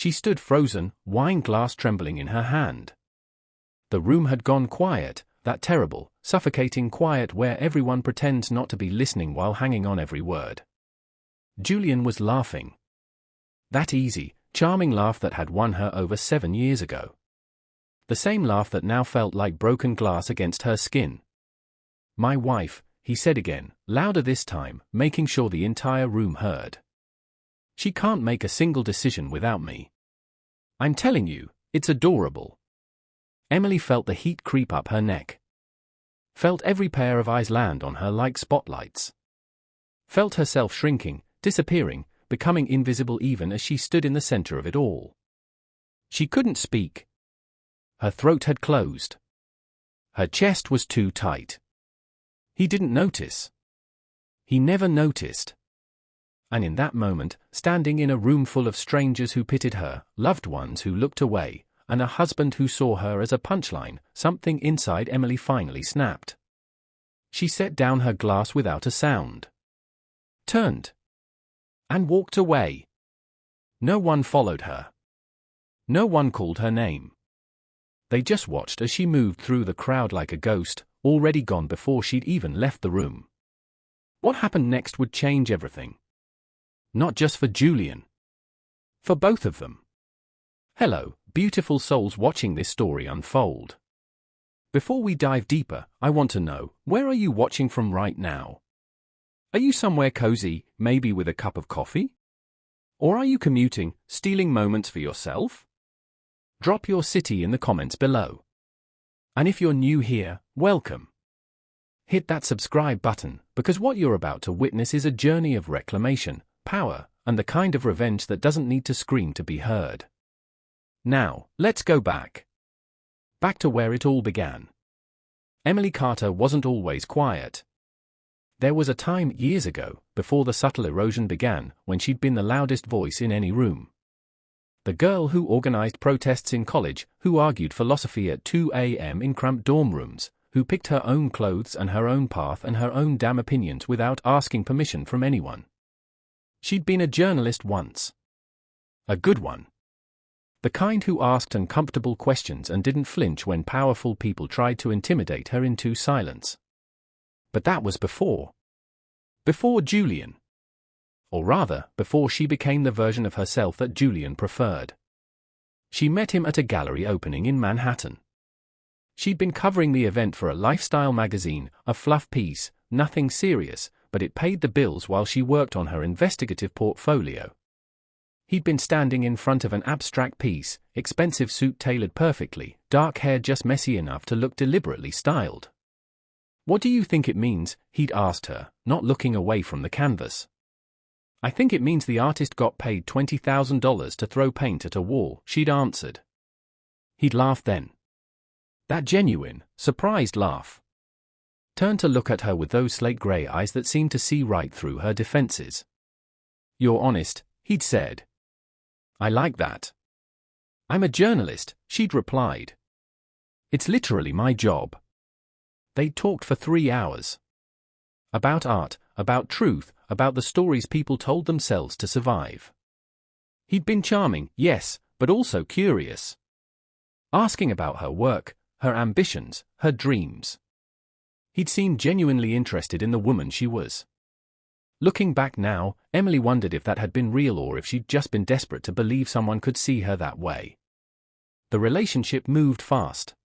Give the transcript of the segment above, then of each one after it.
She stood frozen, wine glass trembling in her hand. The room had gone quiet, that terrible, suffocating quiet where everyone pretends not to be listening while hanging on every word. Julian was laughing. That easy, charming laugh that had won her over 7 years ago. The same laugh that now felt like broken glass against her skin. "My wife," he said again, louder this time, making sure the entire room heard. "She can't make a single decision without me. I'm telling you, it's adorable." Emily felt the heat creep up her neck. Felt every pair of eyes land on her like spotlights. Felt herself shrinking, disappearing, becoming invisible even as she stood in the center of it all. She couldn't speak. Her throat had closed. Her chest was too tight. He didn't notice. He never noticed. And in that moment, standing in a room full of strangers who pitied her, loved ones who looked away, and a husband who saw her as a punchline, something inside Emily finally snapped. She set down her glass without a sound. Turned. And walked away. No one followed her. No one called her name. They just watched as she moved through the crowd like a ghost, already gone before she'd even left the room. What happened next would change everything. Not just for Julian. For both of them. Hello, beautiful souls watching this story unfold. Before we dive deeper, I want to know, where are you watching from right now? Are you somewhere cozy, maybe with a cup of coffee? Or are you commuting, stealing moments for yourself? Drop your city in the comments below. And if you're new here, welcome. Hit that subscribe button, because what you're about to witness is a journey of reclamation, power, and the kind of revenge that doesn't need to scream to be heard. Now, let's go back. Back to where it all began. Emily Carter wasn't always quiet. There was a time, years ago, before the subtle erosion began, when she'd been the loudest voice in any room. The girl who organized protests in college, who argued philosophy at 2 a.m. in cramped dorm rooms, who picked her own clothes and her own path and her own damn opinions without asking permission from anyone. She'd been a journalist once. A good one. The kind who asked uncomfortable questions and didn't flinch when powerful people tried to intimidate her into silence. But that was before. Before Julian. Or rather, before she became the version of herself that Julian preferred. She met him at a gallery opening in Manhattan. She'd been covering the event for a lifestyle magazine, a fluff piece, nothing serious, but it paid the bills while she worked on her investigative portfolio. He'd been standing in front of an abstract piece, expensive suit tailored perfectly, dark hair just messy enough to look deliberately styled. "What do you think it means?" he'd asked her, not looking away from the canvas. "I think it means the artist got paid $20,000 to throw paint at a wall," she'd answered. He'd laughed then. That genuine, surprised laugh. Turned to look at her with those slate grey eyes that seemed to see right through her defenses. "You're honest," he'd said. "I like that." "I'm a journalist," she'd replied. "It's literally my job." They talked for 3 hours. About art, about truth, about the stories people told themselves to survive. He'd been charming, yes, but also curious. Asking about her work, her ambitions, her dreams. He'd seemed genuinely interested in the woman she was. Looking back now, Emily wondered if that had been real or if she'd just been desperate to believe someone could see her that way. The relationship moved fast.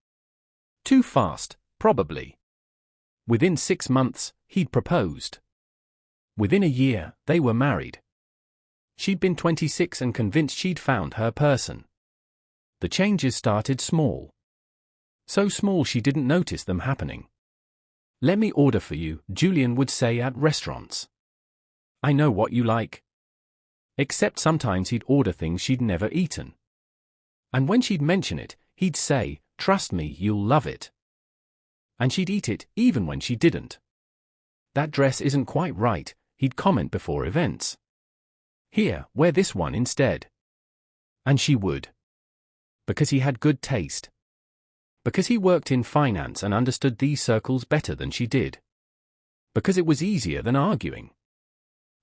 Too fast, probably. Within 6 months, he'd proposed. Within a year, they were married. She'd been 26 and convinced she'd found her person. The changes started small. So small she didn't notice them happening. "Let me order for you," Julian would say at restaurants. "I know what you like." Except sometimes he'd order things she'd never eaten. And when she'd mention it, he'd say, "Trust me, you'll love it." And she'd eat it, even when she didn't. "That dress isn't quite right," he'd comment before events. "Here, wear this one instead." And she would. Because he had good taste. Because he worked in finance and understood these circles better than she did. Because it was easier than arguing.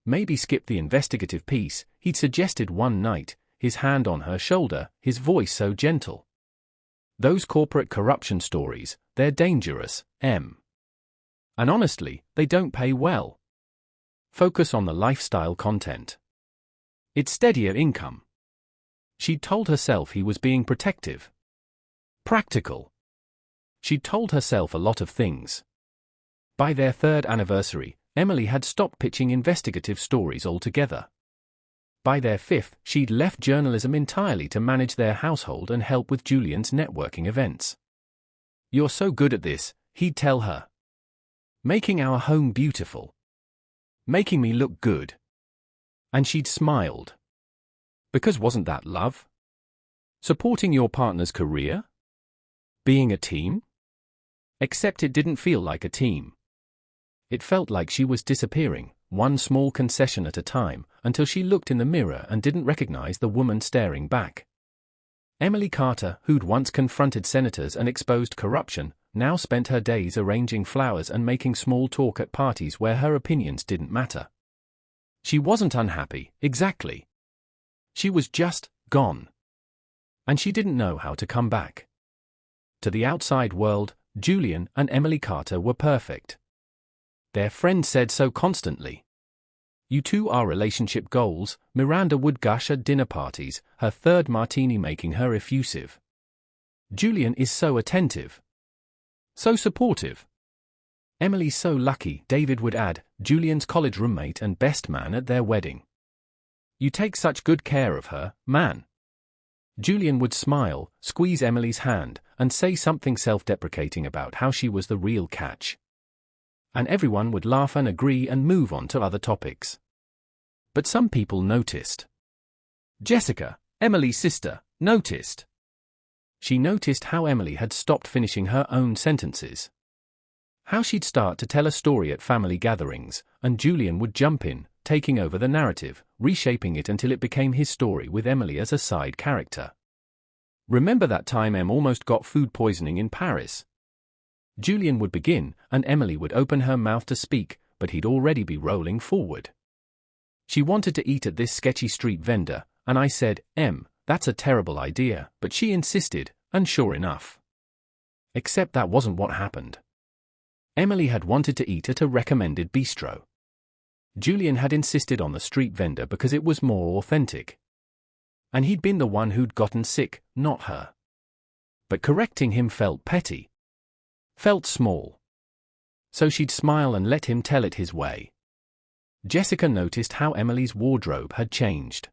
Maybe skip the investigative piece, he'd suggested one night. his hand on her shoulder, his voice so gentle. Those corporate corruption stories, they're dangerous, Em. And honestly, they don't pay well. Focus on the lifestyle content. It's steadier income. She'd told herself he was being protective. Practical. She'd told herself a lot of things. By their 3rd anniversary, Emily had stopped pitching investigative stories altogether. By their 5th, she'd left journalism entirely to manage their household and help with Julian's networking events. "You're so good at this," he'd tell her. "Making our home beautiful. Making me look good." And she'd smiled. Because wasn't that love? Supporting your partner's career? Being a team? Except it didn't feel like a team. It felt like she was disappearing, one small concession at a time, until she looked in the mirror and didn't recognize the woman staring back. Emily Carter, who'd once confronted senators and exposed corruption, now spent her days arranging flowers and making small talk at parties where her opinions didn't matter. She wasn't unhappy, exactly. She was just gone. And she didn't know how to come back. To the outside world, Julian and Emily Carter were perfect. Their friend said so constantly. "You two are relationship goals," Miranda would gush at dinner parties, her 3rd martini making her effusive. "Julian is so attentive. So supportive. Emily's so lucky," David would add, Julian's college roommate and best man at their wedding. "You take such good care of her, man." Julian would smile, squeeze Emily's hand, and say something self-deprecating about how she was the real catch. And everyone would laugh and agree and move on to other topics. But some people noticed. Jessica, Emily's sister, noticed. She noticed how Emily had stopped finishing her own sentences. How she'd start to tell a story at family gatherings, and Julian would jump in, taking over the narrative, reshaping it until it became his story with Emily as a side character. "Remember that time Em almost got food poisoning in Paris?" Julian would begin, and Emily would open her mouth to speak, but he'd already be rolling forward. "She wanted to eat at this sketchy street vendor, and I said, 'Em, that's a terrible idea,' but she insisted, and sure enough. Except that wasn't what happened. Emily had wanted to eat at a recommended bistro. Julian had insisted on the street vendor because it was more authentic. And he'd been the one who'd gotten sick, not her. But correcting him felt petty. Felt small. So she'd smile and let him tell it his way. Jessica noticed how Emily's wardrobe had changed.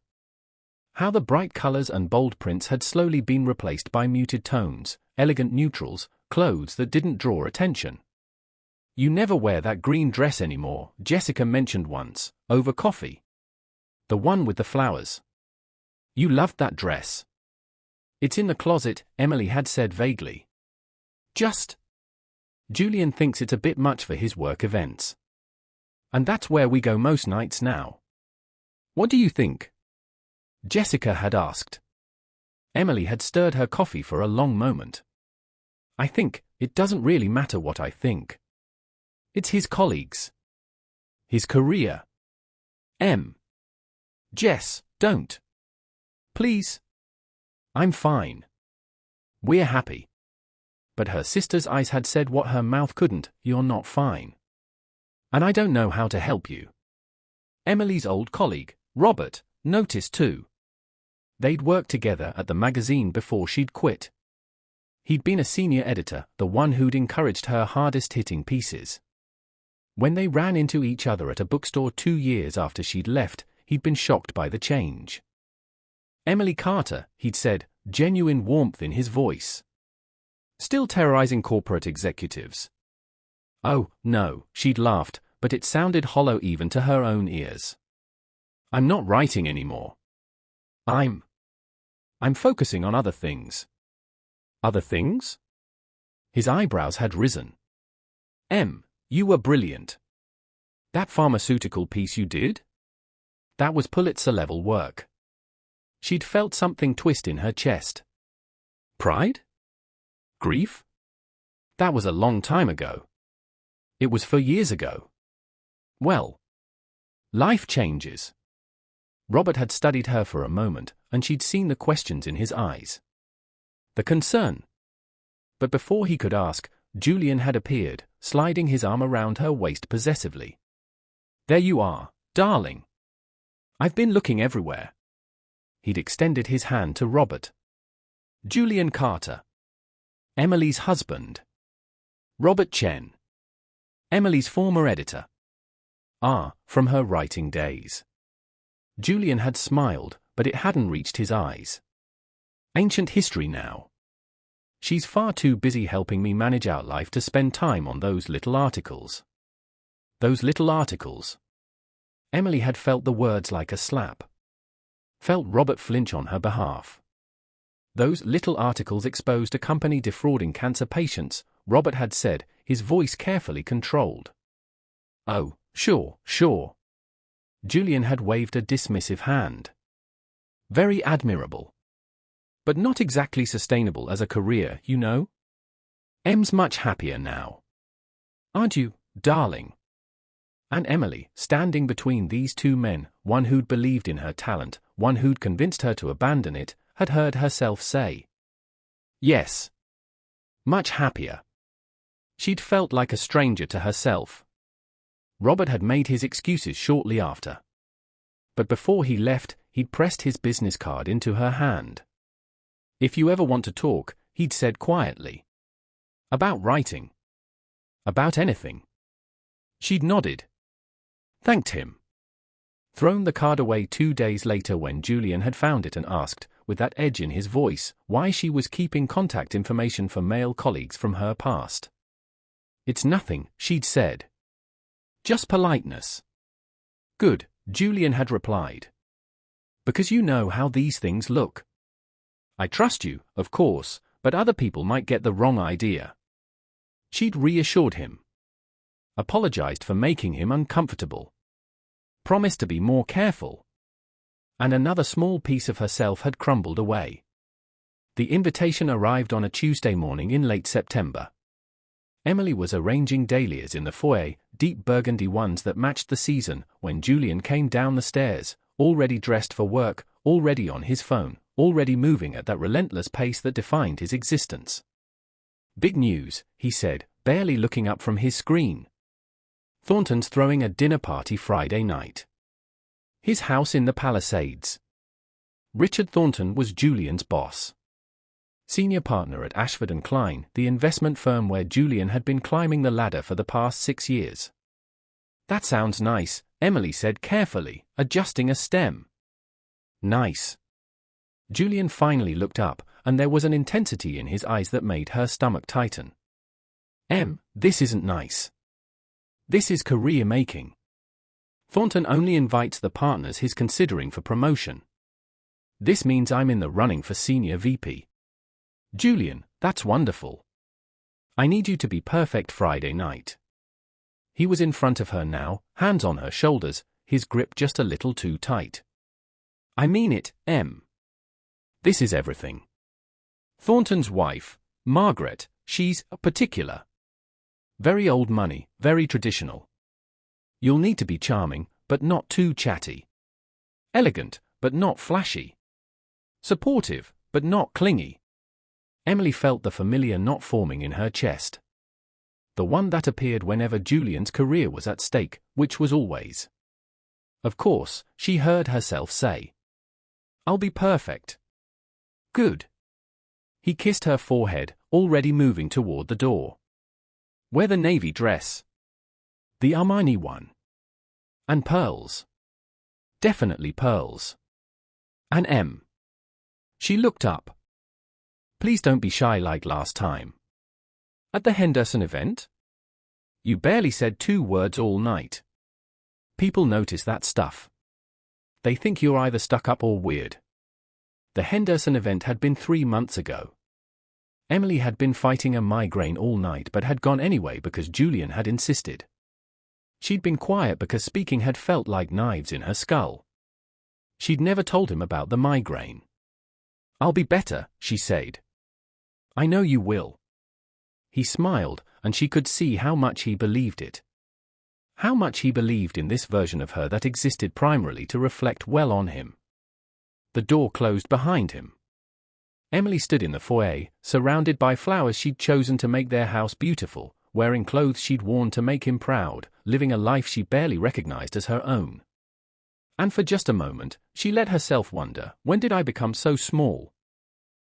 How the bright colors and bold prints had slowly been replaced by muted tones, elegant neutrals, clothes that didn't draw attention. "You never wear that green dress anymore," Jessica mentioned once, over coffee. "The one with the flowers. You loved that dress." "It's in the closet," Emily had said vaguely. "Just." Julian thinks it's a bit much for his work events. "And that's where we go most nights now." "What do you think?" Jessica had asked. Emily had stirred her coffee for a long moment. "I think, it doesn't really matter what I think. It's his colleagues. His career. Em. Jess, don't. Please. I'm fine. We're happy." But her sister's eyes had said what her mouth couldn't, "You're not fine. And I don't know how to help you." Emily's old colleague, Robert, noticed too. They'd worked together at the magazine before she'd quit. He'd been a senior editor, the one who'd encouraged her hardest-hitting pieces. When they ran into each other at a bookstore 2 years after she'd left, he'd been shocked by the change. "Emily Carter," he'd said, genuine warmth in his voice. "Still terrorizing corporate executives?" "Oh, no," she'd laughed, but it sounded hollow even to her own ears. "I'm not writing anymore. I'm focusing on other things." "Other things?" His eyebrows had risen. "Em, you were brilliant. That pharmaceutical piece you did? That was Pulitzer-level work." She'd felt something twist in her chest. Pride? Grief? That was a long time ago. It was 4 years ago. Well, life changes. Robert had studied her for a moment, and she'd seen the questions in his eyes. The concern. But before he could ask, Julian had appeared, sliding his arm around her waist possessively. "There you are, darling. I've been looking everywhere." He'd extended his hand to Robert. Julian Carter. Emily's husband. Robert Chen. Emily's former editor. From her writing days. Julian had smiled, but it hadn't reached his eyes. Ancient history now. She's far too busy helping me manage our life to spend time on those little articles. Those little articles. Emily had felt the words like a slap. Felt Robert flinch on her behalf. Those little articles exposed a company defrauding cancer patients, Robert had said, his voice carefully controlled. "Oh, sure. Julian had waved a dismissive hand. "Very admirable. But not exactly sustainable as a career, you know. Em's much happier now. Aren't you, darling?" And Emily, standing between these two men, one who'd believed in her talent, one who'd convinced her to abandon it, had heard herself say, "Yes. Much happier." She'd felt like a stranger to herself. Robert had made his excuses shortly after. But before he left, he'd pressed his business card into her hand. "If you ever want to talk," he'd said quietly. "About writing. About anything." She'd nodded. Thanked him. Thrown the card away 2 days later when Julian had found it and asked, with that edge in his voice, why she was keeping contact information for male colleagues from her past. "It's nothing," she'd said. "Just politeness." "Good," Julian had replied. "Because you know how these things look. I trust you, of course, but other people might get the wrong idea." She'd reassured him. Apologized for making him uncomfortable. Promised to be more careful. And another small piece of herself had crumbled away. The invitation arrived on a Tuesday morning in late September. Emily was arranging dahlias in the foyer, deep burgundy ones that matched the season, when Julian came down the stairs, already dressed for work, already on his phone, already moving at that relentless pace that defined his existence. "Big news," he said, barely looking up from his screen. "Thornton's throwing a dinner party Friday night. His house in the Palisades." Richard Thornton was Julian's boss. Senior partner at Ashford & Klein, the investment firm where Julian had been climbing the ladder for the past 6 years. "That sounds nice," Emily said carefully, adjusting a stem. "Nice." Julian finally looked up, and there was an intensity in his eyes that made her stomach tighten. This isn't nice. This is career-making. Thornton only invites the partners he's considering for promotion. This means I'm in the running for senior VP. Julian, that's wonderful. I need you to be perfect Friday night." He was in front of her now, hands on her shoulders, his grip just a little too tight. "I mean it, Em. This is everything. Thornton's wife, Margaret, she's particular. Very old money, very traditional. You'll need to be charming, but not too chatty. Elegant, but not flashy. Supportive, but not clingy." Emily felt the familiar knot forming in her chest. The one that appeared whenever Julian's career was at stake, which was always. Of course, she heard herself say, "I'll be perfect." "Good." He kissed her forehead, already moving toward the door. "Wear the navy dress. The Armani one. And pearls. Definitely pearls. And Em." She looked up. "Please don't be shy like last time. At the Henderson event? You barely said 2 words all night. People notice that stuff. They think you're either stuck up or weird." The Henderson event had been 3 months ago. Emily had been fighting a migraine all night but had gone anyway because Julian had insisted. She'd been quiet because speaking had felt like knives in her skull. She'd never told him about the migraine. "I'll be better," she said. "I know you will." He smiled, and she could see how much he believed it. How much he believed in this version of her that existed primarily to reflect well on him. The door closed behind him. Emily stood in the foyer, surrounded by flowers she'd chosen to make their house beautiful, wearing clothes she'd worn to make him proud, living a life she barely recognized as her own. And for just a moment, she let herself wonder, when did I become so small?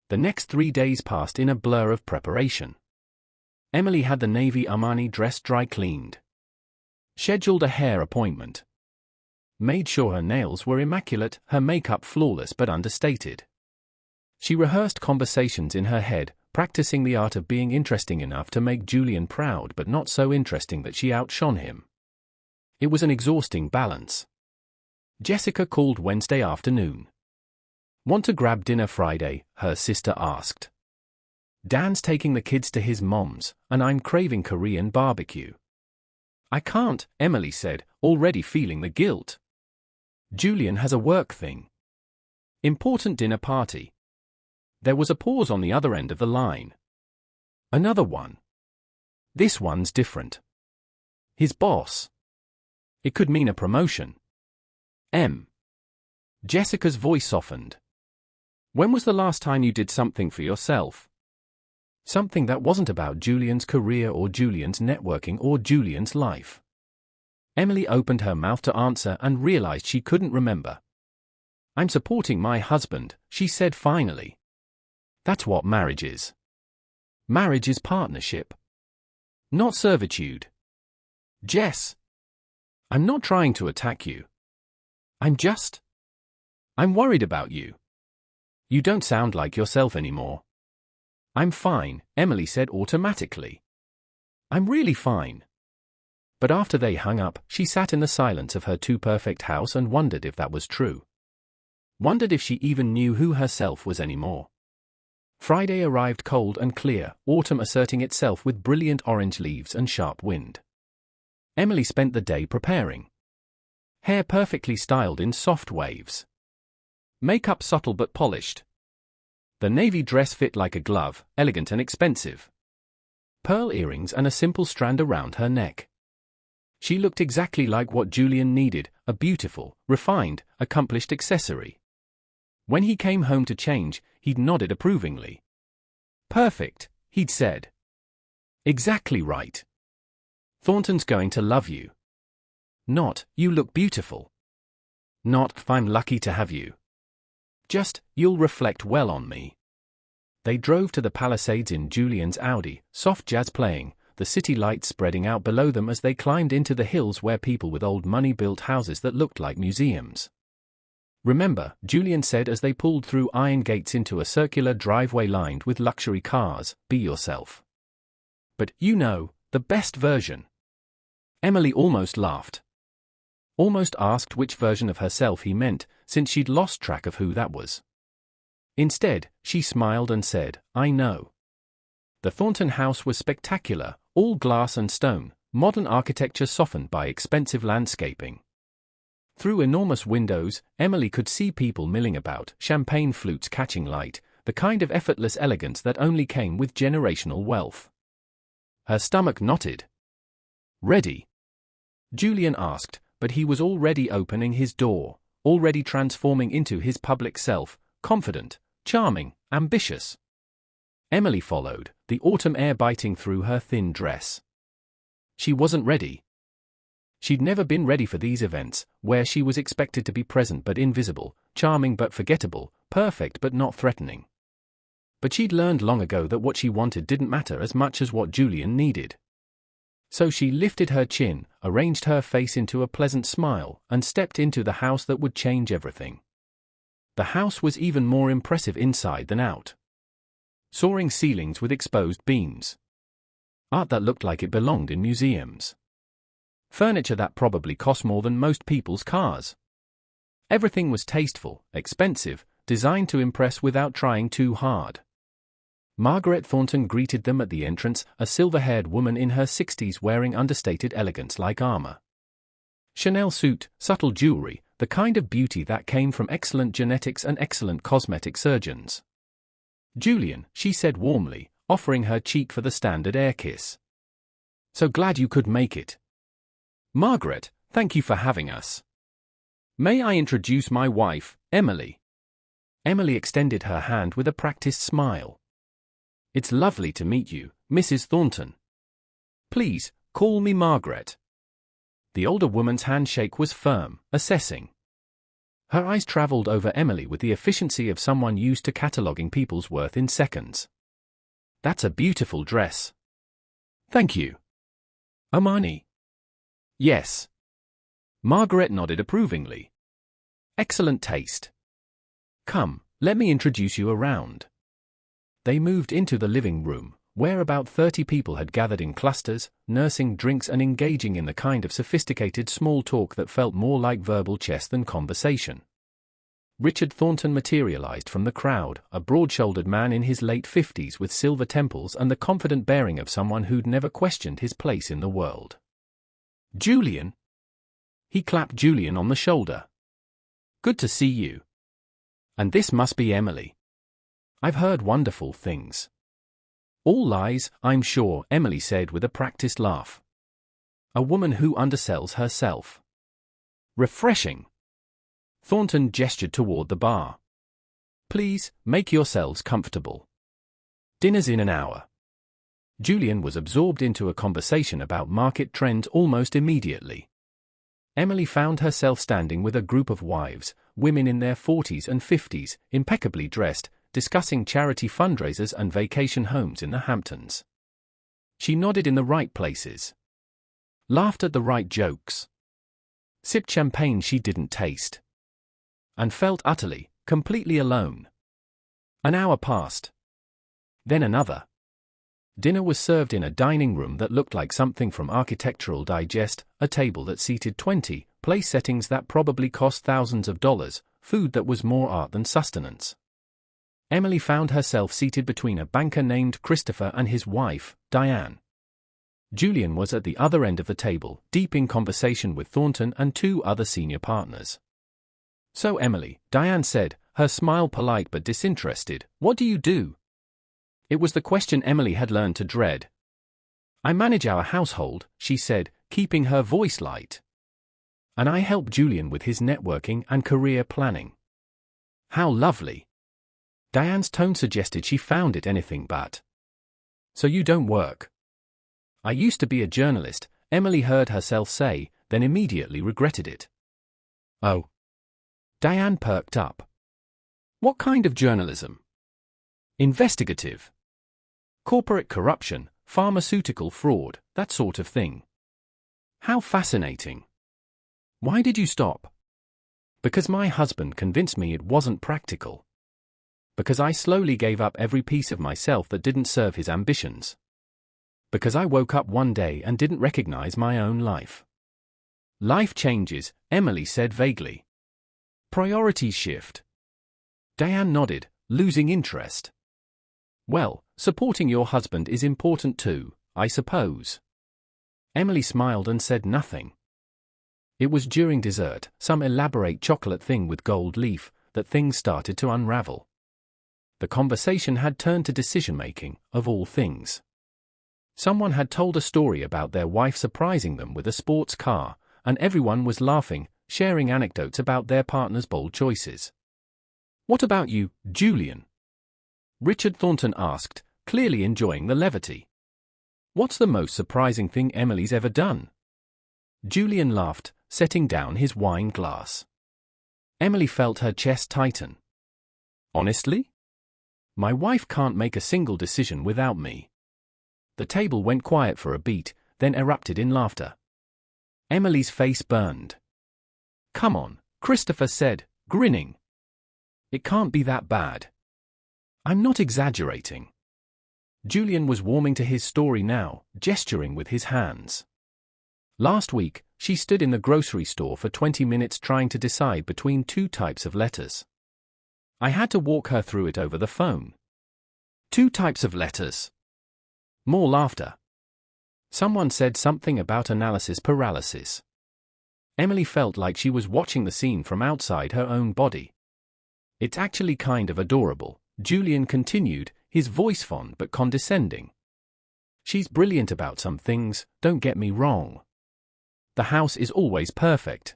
The next 3 days passed in a blur of preparation. Emily had the navy Armani dress dry cleaned. Scheduled a hair appointment. Made sure her nails were immaculate, her makeup flawless but understated. She rehearsed conversations in her head, practicing the art of being interesting enough to make Julian proud but not so interesting that she outshone him. It was an exhausting balance. Jessica called Wednesday afternoon. Want to grab dinner Friday? Her sister asked. Dan's taking the kids to his mom's, and I'm craving Korean barbecue. I can't, Emily said, already feeling the guilt. Julian has a work thing. Important dinner party. There was a pause on the other end of the line. Another one. This one's different. His boss. It could mean a promotion. Jessica's voice softened. When was the last time you did something for yourself? Something that wasn't about Julian's career or Julian's networking or Julian's life. Emily opened her mouth to answer and realized she couldn't remember. I'm supporting my husband, she said finally. That's what marriage is. Marriage is partnership. Not servitude. Jess. I'm not trying to attack you. I'm worried about you. You don't sound like yourself anymore. I'm fine, Emily said automatically. I'm really fine. But after they hung up, she sat in the silence of her too-perfect house and wondered if that was true. Wondered if she even knew who herself was anymore. Friday arrived cold and clear, autumn asserting itself with brilliant orange leaves and sharp wind. Emily spent the day preparing. Hair perfectly styled in soft waves. Makeup subtle but polished. The navy dress fit like a glove, elegant and expensive. Pearl earrings and a simple strand around her neck. She looked exactly like what Julian needed, a beautiful, refined, accomplished accessory. When he came home to change, he'd nodded approvingly. Perfect, he'd said. Exactly right. Thornton's going to love you. Not, you look beautiful. Not, I'm lucky to have you. Just, you'll reflect well on me. They drove to the Palisades in Julian's Audi, soft jazz playing, the city lights spreading out below them as they climbed into the hills where people with old money built houses that looked like museums. Remember, Julian said as they pulled through iron gates into a circular driveway lined with luxury cars, be yourself. But, you know, the best version. Emily almost laughed. Almost asked which version of herself he meant, since she'd lost track of who that was. Instead, she smiled and said, I know. The Thornton house was spectacular, all glass and stone, modern architecture softened by expensive landscaping. Through enormous windows, Emily could see people milling about, champagne flutes catching light, the kind of effortless elegance that only came with generational wealth. Her stomach knotted. Ready? Julian asked, but he was already opening his door, already transforming into his public self, confident, charming, ambitious. Emily followed, the autumn air biting through her thin dress. She wasn't ready. She'd never been ready for these events, where she was expected to be present but invisible, charming but forgettable, perfect but not threatening. But she'd learned long ago that what she wanted didn't matter as much as what Julian needed. So she lifted her chin, arranged her face into a pleasant smile, and stepped into the house that would change everything. The house was even more impressive inside than out. Soaring ceilings with exposed beams. Art that looked like it belonged in museums. Furniture that probably cost more than most people's cars. Everything was tasteful, expensive, designed to impress without trying too hard. Margaret Thornton greeted them at the entrance, a silver-haired woman in her 60s wearing understated elegance like armor. Chanel suit, subtle jewelry, the kind of beauty that came from excellent genetics and excellent cosmetic surgeons. Julian, she said warmly, offering her cheek for the standard air kiss. So glad you could make it. Margaret, thank you for having us. May I introduce my wife, Emily? Emily extended her hand with a practiced smile. "It's lovely to meet you, Mrs. Thornton. Please, call me Margaret." The older woman's handshake was firm, assessing. Her eyes traveled over Emily with the efficiency of someone used to cataloging people's worth in seconds. "That's a beautiful dress." "Thank you." "Armani?" "Yes." Margaret nodded approvingly. "Excellent taste. Come, let me introduce you around." They moved into the living room, where about 30 people had gathered in clusters, nursing drinks and engaging in the kind of sophisticated small talk that felt more like verbal chess than conversation. Richard Thornton materialized from the crowd, a broad-shouldered man in his late 50s with silver temples and the confident bearing of someone who'd never questioned his place in the world. "Julian?" He clapped Julian on the shoulder. "Good to see you. And this must be Emily. I've heard wonderful things." "All lies, I'm sure," Emily said with a practiced laugh. "A woman who undersells herself. Refreshing." Thornton gestured toward the bar. "Please, make yourselves comfortable. Dinner's in an hour." Julian was absorbed into a conversation about market trends almost immediately. Emily found herself standing with a group of wives, women in their 40s and 50s, impeccably dressed, discussing charity fundraisers and vacation homes in the Hamptons. She nodded in the right places, laughed at the right jokes, sipped champagne she didn't taste, and felt utterly, completely alone. An hour passed. Then another. Dinner was served in a dining room that looked like something from Architectural Digest, a table that seated 20, place settings that probably cost thousands of dollars, food that was more art than sustenance. Emily found herself seated between a banker named Christopher and his wife, Diane. Julian was at the other end of the table, deep in conversation with Thornton and 2 other senior partners. "So Emily," Diane said, her smile polite but disinterested, "what do you do?" It was the question Emily had learned to dread. "I manage our household," she said, keeping her voice light. "And I help Julian with his networking and career planning." "How lovely." Diane's tone suggested she found it anything but. "So you don't work?" "I used to be a journalist," Emily heard herself say, then immediately regretted it. "Oh." Diane perked up. "What kind of journalism?" "Investigative. Corporate corruption, pharmaceutical fraud, that sort of thing." "How fascinating. Why did you stop?" "Because my husband convinced me it wasn't practical. Because I slowly gave up every piece of myself that didn't serve his ambitions. Because I woke up one day and didn't recognize my own life." "Life changes," Emily said vaguely. "Priorities shift." Diane nodded, losing interest. "Well, supporting your husband is important too, I suppose." Emily smiled and said nothing. It was during dessert, some elaborate chocolate thing with gold leaf, that things started to unravel. The conversation had turned to decision-making, of all things. Someone had told a story about their wife surprising them with a sports car, and everyone was laughing, sharing anecdotes about their partner's bold choices. "What about you, Julian?" Richard Thornton asked, clearly enjoying the levity. "What's the most surprising thing Emily's ever done?" Julian laughed, setting down his wine glass. Emily felt her chest tighten. "Honestly? My wife can't make a single decision without me." The table went quiet for a beat, then erupted in laughter. Emily's face burned. "Come on," Christopher said, grinning. "It can't be that bad. I'm not exaggerating." Julian was warming to his story now, gesturing with his hands. "Last week, she stood in the grocery store for 20 minutes trying to decide between 2 types of lettuce. I had to walk her through it over the phone." "2 types of lettuce?" More laughter. Someone said something about analysis paralysis. Emily felt like she was watching the scene from outside her own body. "It's actually kind of adorable," Julian continued, his voice fond but condescending. "She's brilliant about some things, don't get me wrong. The house is always perfect.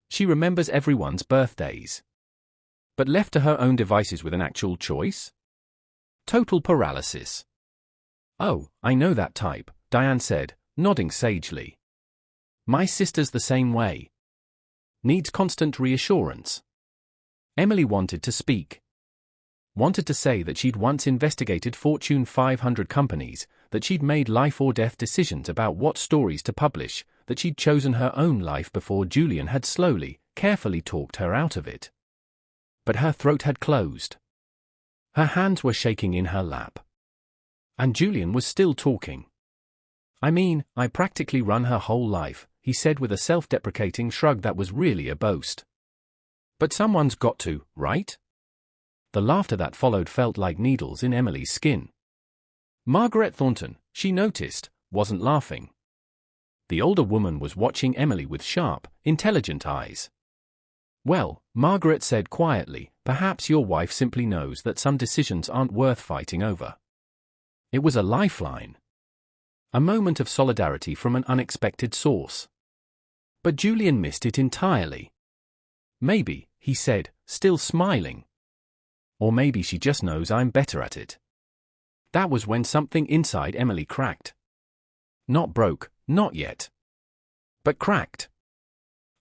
She remembers everyone's birthdays. But left to her own devices with an actual choice? Total paralysis. Oh, I know that type, Diane said, nodding sagely. My sister's the same way. Needs constant reassurance. Emily wanted to speak. Wanted to say that she'd once investigated Fortune 500 companies, that she'd made life-or-death decisions about what stories to publish, that she'd chosen her own life before Julian had slowly, carefully talked her out of it. But her throat had closed. Her hands were shaking in her lap. And Julian was still talking. I mean, I practically run her whole life, he said with a self-deprecating shrug that was really a boast. But someone's got to, right? The laughter that followed felt like needles in Emily's skin. Margaret Thornton, she noticed, wasn't laughing. The older woman was watching Emily with sharp, intelligent eyes. Well, Margaret said quietly, perhaps your wife simply knows that some decisions aren't worth fighting over. It was a lifeline. A moment of solidarity from an unexpected source. But Julian missed it entirely. Maybe, he said, still smiling. Or maybe she just knows I'm better at it. That was when something inside Emily cracked. Not broke, not yet. But cracked.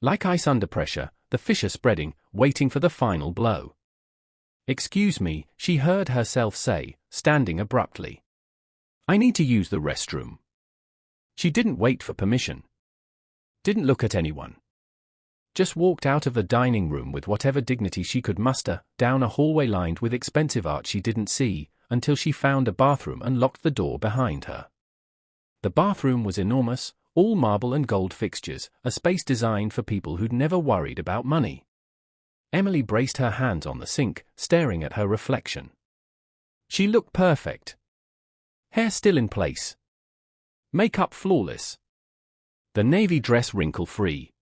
Like ice under pressure, the fissure spreading, waiting for the final blow. Excuse me, she heard herself say, standing abruptly. I need to use the restroom. She didn't wait for permission. Didn't look at anyone. Just walked out of the dining room with whatever dignity she could muster, down a hallway lined with expensive art she didn't see, until she found a bathroom and locked the door behind her. The bathroom was enormous, all marble and gold fixtures, a space designed for people who'd never worried about money. Emily braced her hands on the sink, staring at her reflection. She looked perfect. Hair still in place. Makeup flawless. The navy dress wrinkle-free.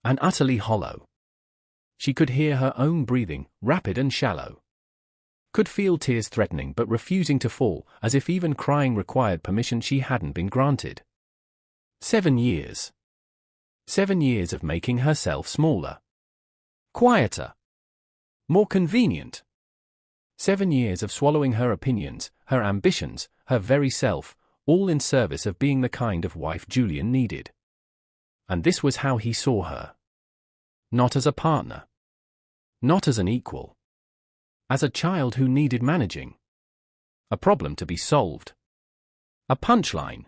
And utterly hollow. She could hear her own breathing, rapid and shallow. Could feel tears threatening but refusing to fall, as if even crying required permission she hadn't been granted. 7 years. 7 years of making herself smaller. Quieter. More convenient. 7 years of swallowing her opinions, her ambitions, her very self, all in service of being the kind of wife Julian needed. And this was how he saw her. Not as a partner. Not as an equal. As a child who needed managing. A problem to be solved. A punchline.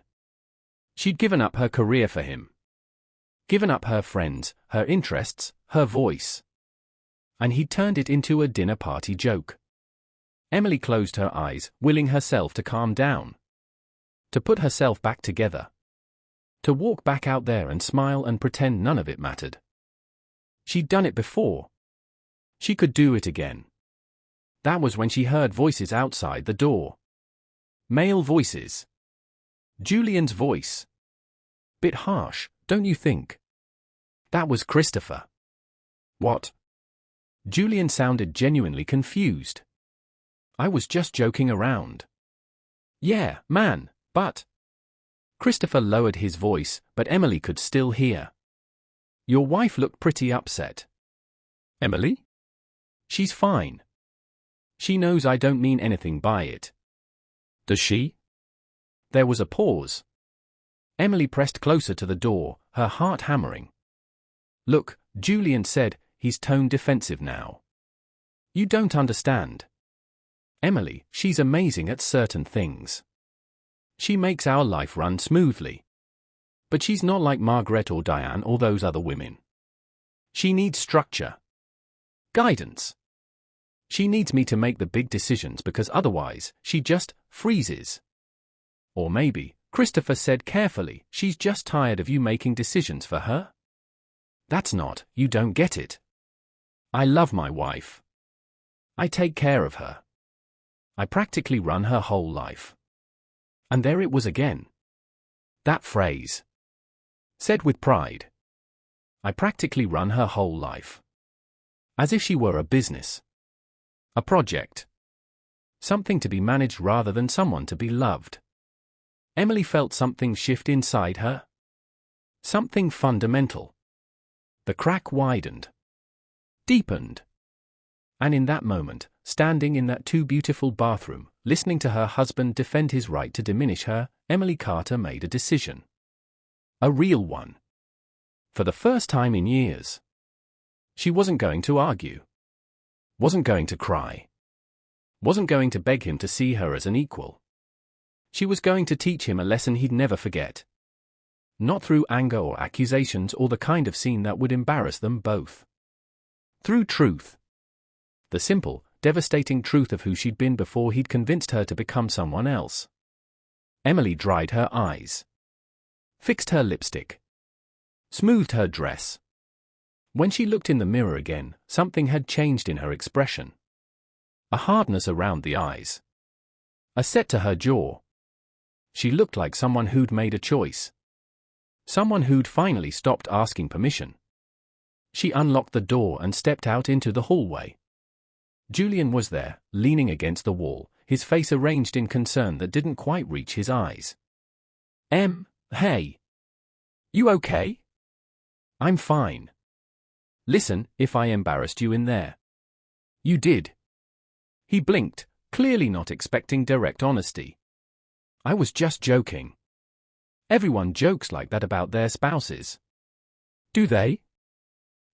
She'd given up her career for him. Given up her friends, her interests, her voice. And he'd turned it into a dinner party joke. Emily closed her eyes, willing herself to calm down. To put herself back together. To walk back out there and smile and pretend none of it mattered. She'd done it before. She could do it again. That was when she heard voices outside the door. Male voices. Julian's voice. Bit harsh, don't you think? That was Christopher. What? Julian sounded genuinely confused. I was just joking around. Yeah, man, but... Christopher lowered his voice, but Emily could still hear. Your wife looked pretty upset. Emily? She's fine. She knows I don't mean anything by it. Does she? There was a pause. Emily pressed closer to the door, her heart hammering. Look, Julian said, his tone defensive now. You don't understand. Emily, she's amazing at certain things. She makes our life run smoothly. But she's not like Margaret or Diane or those other women. She needs structure. Guidance. She needs me to make the big decisions because otherwise, she just freezes. Or maybe, Christopher said carefully, she's just tired of you making decisions for her? That's not, you don't get it. I love my wife. I take care of her. I practically run her whole life. And there it was again. That phrase. Said with pride. I practically run her whole life. As if she were a business. A project. Something to be managed rather than someone to be loved. Emily felt something shift inside her. Something fundamental. The crack widened. Deepened. And in that moment, standing in that too beautiful bathroom, listening to her husband defend his right to diminish her, Emily Carter made a decision. A real one. For the first time in years. She wasn't going to argue. Wasn't going to cry. Wasn't going to beg him to see her as an equal. She was going to teach him a lesson he'd never forget. Not through anger or accusations or the kind of scene that would embarrass them both. Through truth. The simple, devastating truth of who she'd been before he'd convinced her to become someone else. Emily dried her eyes. Fixed her lipstick. Smoothed her dress. When she looked in the mirror again, something had changed in her expression. A hardness around the eyes. A set to her jaw. She looked like someone who'd made a choice. Someone who'd finally stopped asking permission. She unlocked the door and stepped out into the hallway. Julian was there, leaning against the wall, his face arranged in concern that didn't quite reach his eyes. Hey. You okay? I'm fine. Listen, if I embarrassed you in there. You did. He blinked, clearly not expecting direct honesty. I was just joking. Everyone jokes like that about their spouses. Do they?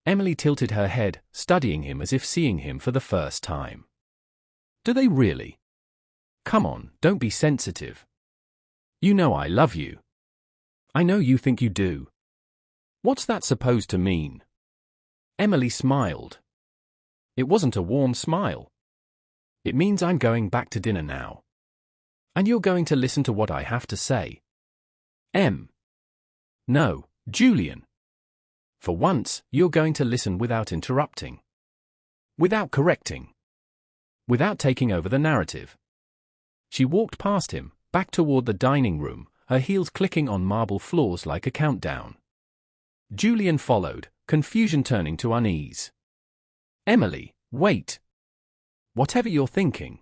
Emily tilted her head, studying him as if seeing him for the first time. Do they really? Come on, don't be sensitive. You know I love you. I know you think you do. What's that supposed to mean? Emily smiled. It wasn't a warm smile. It means I'm going back to dinner now. And you're going to listen to what I have to say. No, Julian. For once, you're going to listen without interrupting. Without correcting. Without taking over the narrative. She walked past him, back toward the dining room, her heels clicking on marble floors like a countdown. Julian followed, confusion turning to unease. Emily, wait. Whatever you're thinking.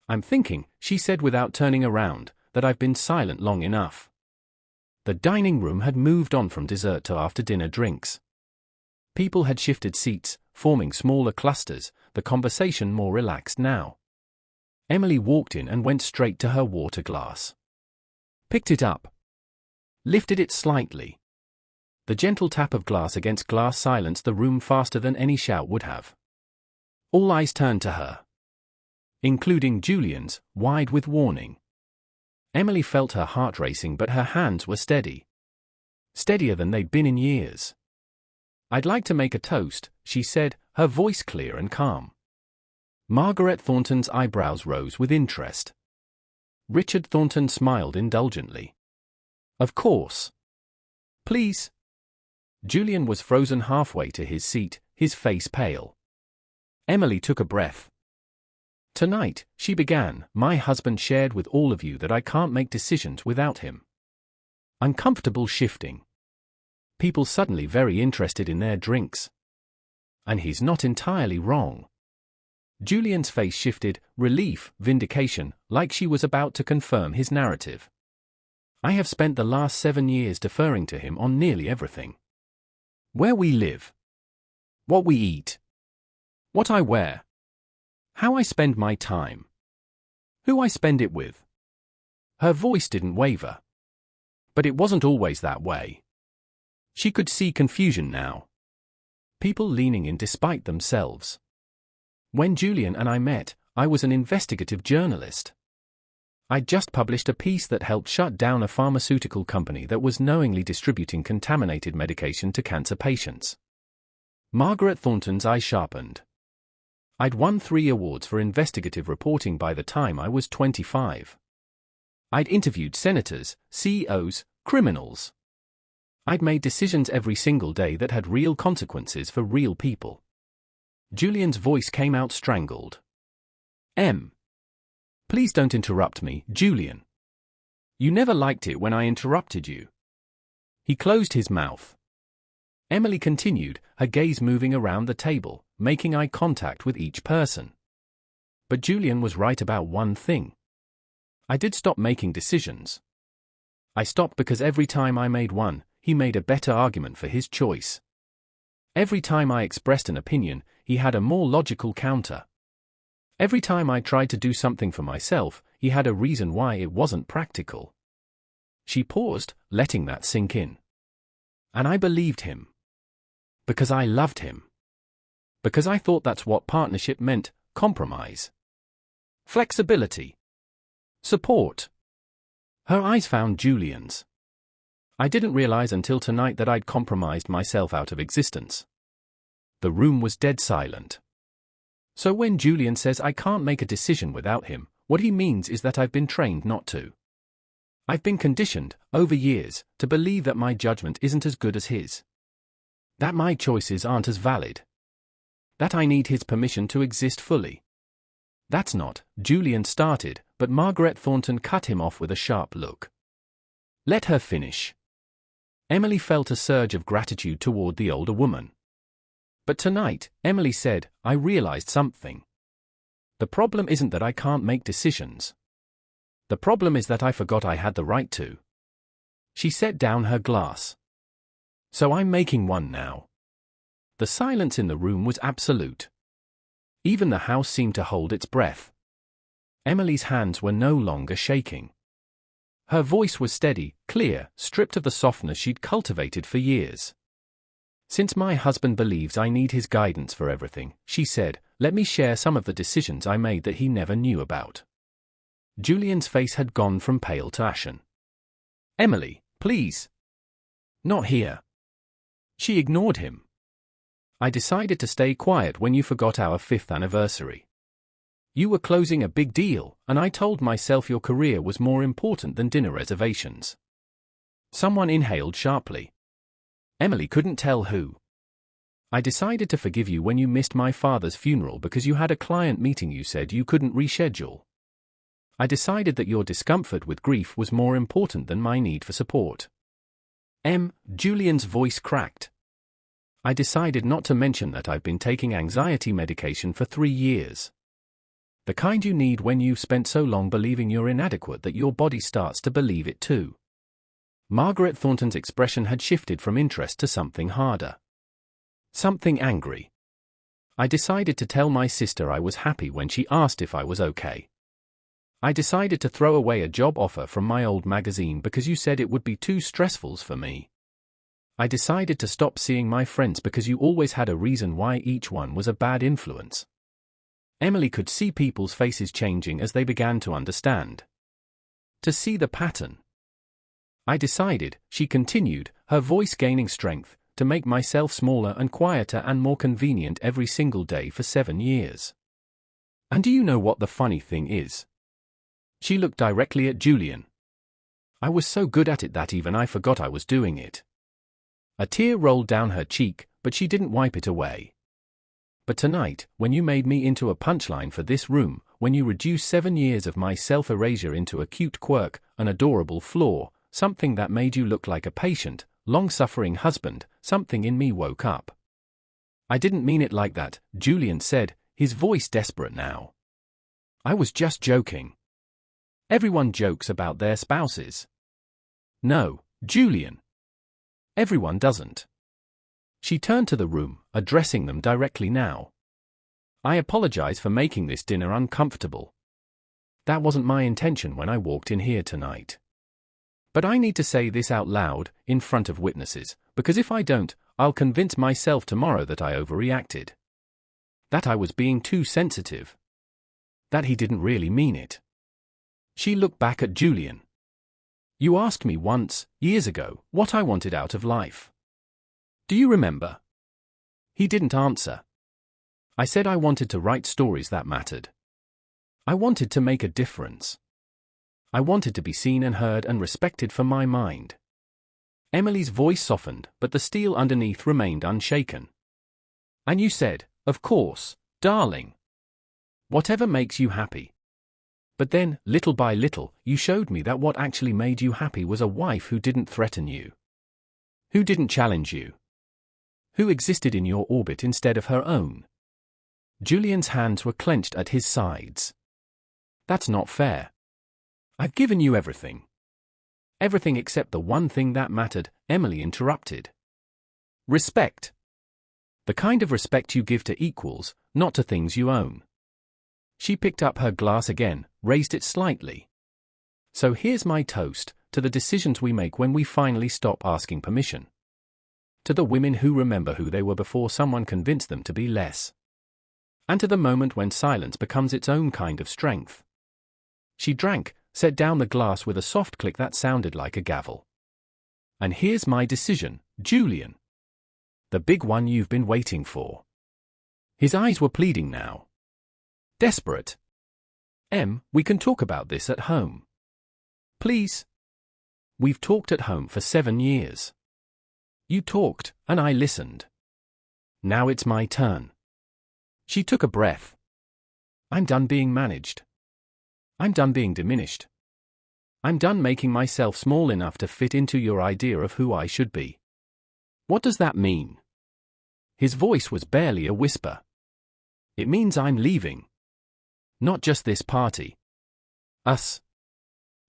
I'm thinking, she said without turning around, that I've been silent long enough. The dining room had moved on from dessert to after-dinner drinks. People had shifted seats, forming smaller clusters, the conversation more relaxed now. Emily walked in and went straight to her water glass. Picked it up. Lifted it slightly. The gentle tap of glass against glass silenced the room faster than any shout would have. All eyes turned to her. Including Julian's, wide with warning. Emily felt her heart racing, but her hands were steady. Steadier than they'd been in years. I'd like to make a toast, she said, her voice clear and calm. Margaret Thornton's eyebrows rose with interest. Richard Thornton smiled indulgently. Of course. Please. Julian was frozen halfway to his seat, his face pale. Emily took a breath. Tonight, she began, my husband shared with all of you that I can't make decisions without him. Uncomfortable shifting. People suddenly very interested in their drinks. And he's not entirely wrong. Julian's face shifted, relief, vindication, like she was about to confirm his narrative. I have spent the last 7 years deferring to him on nearly everything. Where we live. What we eat. What I wear. How I spend my time. Who I spend it with. Her voice didn't waver. But it wasn't always that way. She could see confusion now. People leaning in despite themselves. When Julian and I met, I was an investigative journalist. I'd just published a piece that helped shut down a pharmaceutical company that was knowingly distributing contaminated medication to cancer patients. Margaret Thornton's eye sharpened. I'd won 3 awards for investigative reporting by the time I was 25. I'd interviewed senators, CEOs, criminals. I'd made decisions every single day that had real consequences for real people. Julian's voice came out strangled. Please don't interrupt me, Julian. You never liked it when I interrupted you. He closed his mouth. Emily continued, her gaze moving around the table, making eye contact with each person. But Julian was right about one thing. I did stop making decisions. I stopped because every time I made one, he made a better argument for his choice. Every time I expressed an opinion, he had a more logical counter. Every time I tried to do something for myself, he had a reason why it wasn't practical. She paused, letting that sink in. And I believed him. Because I loved him. Because I thought that's what partnership meant: compromise, flexibility, support. Her eyes found Julian's. I didn't realize until tonight that I'd compromised myself out of existence. The room was dead silent. So when Julian says I can't make a decision without him, what he means is that I've been trained not to. I've been conditioned, over years, to believe that my judgment isn't as good as his. That my choices aren't as valid. That I need his permission to exist fully. That's not, Julian started, but Margaret Thornton cut him off with a sharp look. Let her finish. Emily felt a surge of gratitude toward the older woman. But tonight, Emily said, I realized something. The problem isn't that I can't make decisions. The problem is that I forgot I had the right to. She set down her glass. So I'm making one now. The silence in the room was absolute. Even the house seemed to hold its breath. Emily's hands were no longer shaking. Her voice was steady, clear, stripped of the softness she'd cultivated for years. Since my husband believes I need his guidance for everything, she said, let me share some of the decisions I made that he never knew about. Julian's face had gone from pale to ashen. Emily, please. Not here. She ignored him. I decided to stay quiet when you forgot our 5th anniversary. You were closing a big deal, and I told myself your career was more important than dinner reservations. Someone inhaled sharply. Emily couldn't tell who. I decided to forgive you when you missed my father's funeral because you had a client meeting you said you couldn't reschedule. I decided that your discomfort with grief was more important than my need for support. Julian's voice cracked. I decided not to mention that I've been taking anxiety medication for 3 years. The kind you need when you've spent so long believing you're inadequate that your body starts to believe it too. Margaret Thornton's expression had shifted from interest to something harder. Something angry. I decided to tell my sister I was happy when she asked if I was okay. I decided to throw away a job offer from my old magazine because you said it would be too stressful for me. I decided to stop seeing my friends because you always had a reason why each one was a bad influence. Emily could see people's faces changing as they began to understand. To see the pattern. I decided, she continued, her voice gaining strength, to make myself smaller and quieter and more convenient every single day for 7 years. And do you know what the funny thing is? She looked directly at Julian. I was so good at it that even I forgot I was doing it. A tear rolled down her cheek, but she didn't wipe it away. But tonight, when you made me into a punchline for this room, when you reduced 7 years of my self-erasure into a cute quirk, an adorable flaw, something that made you look like a patient, long-suffering husband, something in me woke up. I didn't mean it like that, Julian said, his voice desperate now. I was just joking. Everyone jokes about their spouses. No, Julian. Everyone doesn't. She turned to the room, addressing them directly now. I apologize for making this dinner uncomfortable. That wasn't my intention when I walked in here tonight. But I need to say this out loud, in front of witnesses, because if I don't, I'll convince myself tomorrow that I overreacted. That I was being too sensitive. That he didn't really mean it. She looked back at Julian. You asked me once, years ago, what I wanted out of life. Do you remember? He didn't answer. I said I wanted to write stories that mattered. I wanted to make a difference. I wanted to be seen and heard and respected for my mind. Emily's voice softened, but the steel underneath remained unshaken. And you said, of course, darling. Whatever makes you happy. But then, little by little, you showed me that what actually made you happy was a wife who didn't threaten you. Who didn't challenge you. Who existed in your orbit instead of her own. Julian's hands were clenched at his sides. That's not fair. I've given you everything. Everything except the one thing that mattered, Emily interrupted. Respect. The kind of respect you give to equals, not to things you own. She picked up her glass again, raised it slightly. So here's my toast, to the decisions we make when we finally stop asking permission. To the women who remember who they were before someone convinced them to be less. And to the moment when silence becomes its own kind of strength. She drank, set down the glass with a soft click that sounded like a gavel. And here's my decision, Julian. The big one you've been waiting for. His eyes were pleading now. Desperate. We can talk about this at home. Please. We've talked at home for 7 years. You talked, and I listened. Now it's my turn. She took a breath. I'm done being managed. I'm done being diminished. I'm done making myself small enough to fit into your idea of who I should be. What does that mean? His voice was barely a whisper. It means I'm leaving. Not just this party. Us.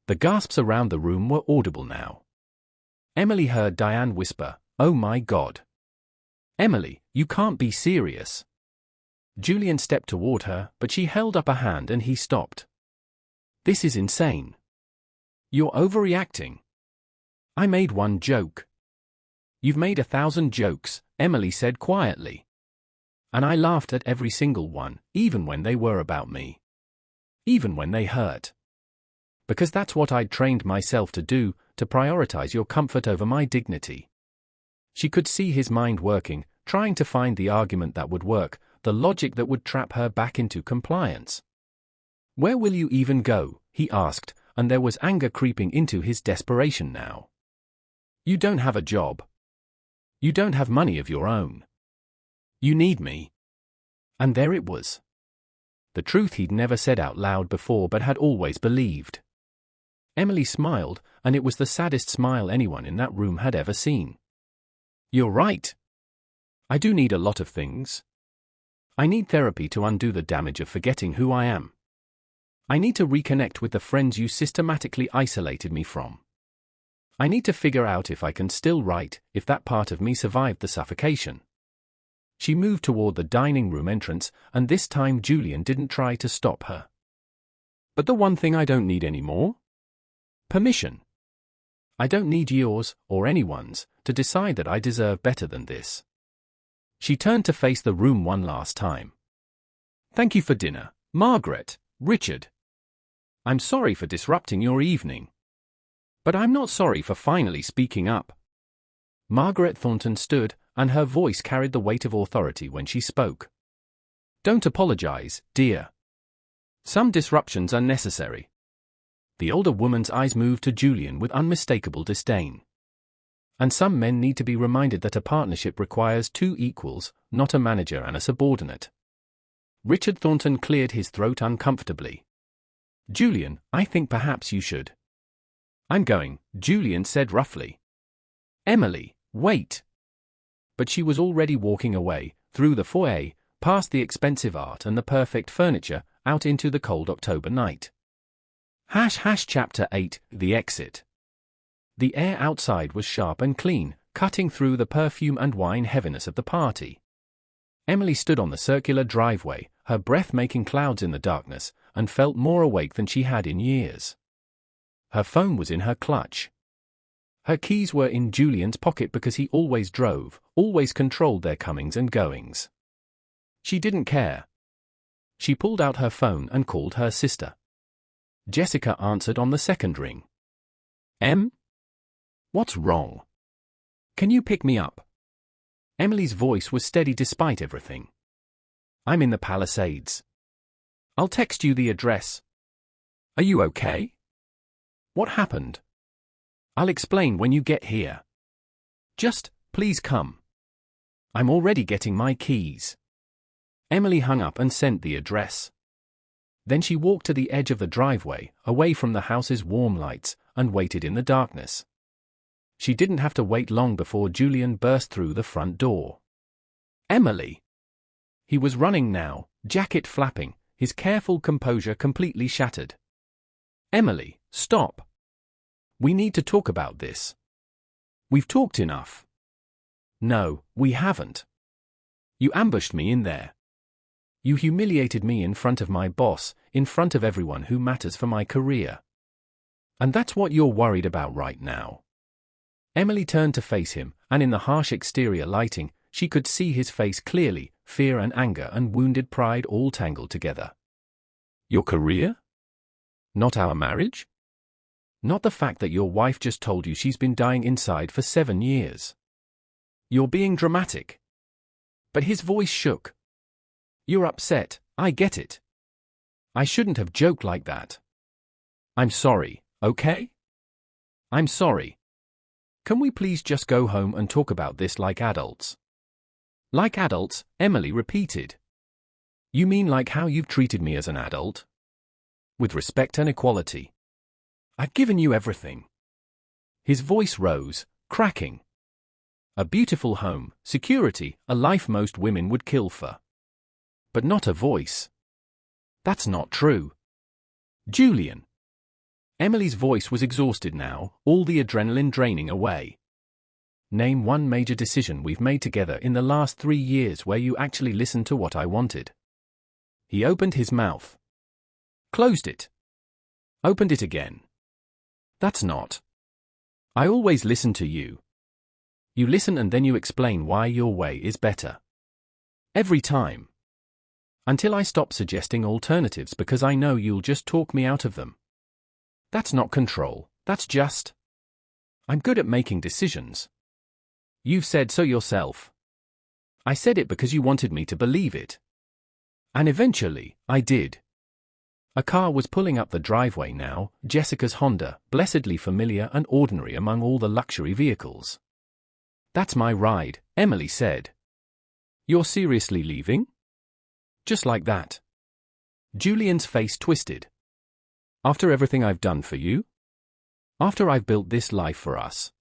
The gasps around the room were audible now. Emily heard Diane whisper, "Oh my God. Emily, you can't be serious." Julian stepped toward her, but she held up a hand and he stopped. This is insane. You're overreacting. I made one joke. You've made 1,000 jokes, Emily said quietly. And I laughed at every single one, even when they were about me. Even when they hurt. Because that's what I'd trained myself to do, to prioritize your comfort over my dignity. She could see his mind working, trying to find the argument that would work, the logic that would trap her back into compliance. Where will you even go? He asked, and there was anger creeping into his desperation now. You don't have a job. You don't have money of your own. You need me. And there it was. The truth he'd never said out loud before but had always believed. Emily smiled, and it was the saddest smile anyone in that room had ever seen. You're right. I do need a lot of things. I need therapy to undo the damage of forgetting who I am. I need to reconnect with the friends you systematically isolated me from. I need to figure out if I can still write, if that part of me survived the suffocation. She moved toward the dining room entrance, and this time Julian didn't try to stop her. But the one thing I don't need anymore? Permission. I don't need yours, or anyone's, to decide that I deserve better than this. She turned to face the room one last time. Thank you for dinner, Margaret, Richard. I'm sorry for disrupting your evening. But I'm not sorry for finally speaking up. Margaret Thornton stood, and her voice carried the weight of authority when she spoke. Don't apologize, dear. Some disruptions are necessary. The older woman's eyes moved to Julian with unmistakable disdain. And some men need to be reminded that a partnership requires 2 equals, not a manager and a subordinate. Richard Thornton cleared his throat uncomfortably. Julian, I think perhaps you should. I'm going, Julian said roughly. Emily, wait. But she was already walking away, through the foyer, past the expensive art and the perfect furniture, out into the cold October night. Chapter 8, The Exit. The air outside was sharp and clean, cutting through the perfume and wine heaviness of the party. Emily stood on the circular driveway, her breath making clouds in the darkness, and felt more awake than she had in years. Her phone was in her clutch. Her keys were in Julian's pocket because he always drove, always controlled their comings and goings. She didn't care. She pulled out her phone and called her sister. Jessica answered on the second ring. What's wrong? Can you pick me up? Emily's voice was steady despite everything. I'm in the Palisades. I'll text you the address. Are you okay? What happened? I'll explain when you get here. Just, please come. I'm already getting my keys. Emily hung up and sent the address. Then she walked to the edge of the driveway, away from the house's warm lights, and waited in the darkness. She didn't have to wait long before Julian burst through the front door. Emily! He was running now, jacket flapping, his careful composure completely shattered. Emily, stop! We need to talk about this. We've talked enough. No, we haven't. You ambushed me in there. You humiliated me in front of my boss, in front of everyone who matters for my career. And that's what you're worried about right now. Emily turned to face him, and in the harsh exterior lighting, she could see his face clearly, fear and anger and wounded pride all tangled together. Your career? Not our marriage? Not the fact that your wife just told you she's been dying inside for 7 years. You're being dramatic. But his voice shook. You're upset, I get it. I shouldn't have joked like that. I'm sorry, okay? I'm sorry. Can we please just go home and talk about this like adults? Like adults, Emily repeated. You mean like how you've treated me as an adult? With respect and equality. I've given you everything. His voice rose, cracking. A beautiful home, security, a life most women would kill for. But not a voice. That's not true. Julian. Emily's voice was exhausted now, all the adrenaline draining away. Name one major decision we've made together in the last 3 years where you actually listened to what I wanted. He opened his mouth. Closed it. Opened it again. That's not. I always listen to you. You listen and then you explain why your way is better. Every time. Until I stop suggesting alternatives because I know you'll just talk me out of them. That's not control, that's just. I'm good at making decisions. You've said so yourself. I said it because you wanted me to believe it. And eventually, I did. A car was pulling up the driveway now, Jessica's Honda, blessedly familiar and ordinary among all the luxury vehicles. That's my ride, Emily said. You're seriously leaving? Just like that. Julian's face twisted. After everything I've done for you? After I've built this life for us.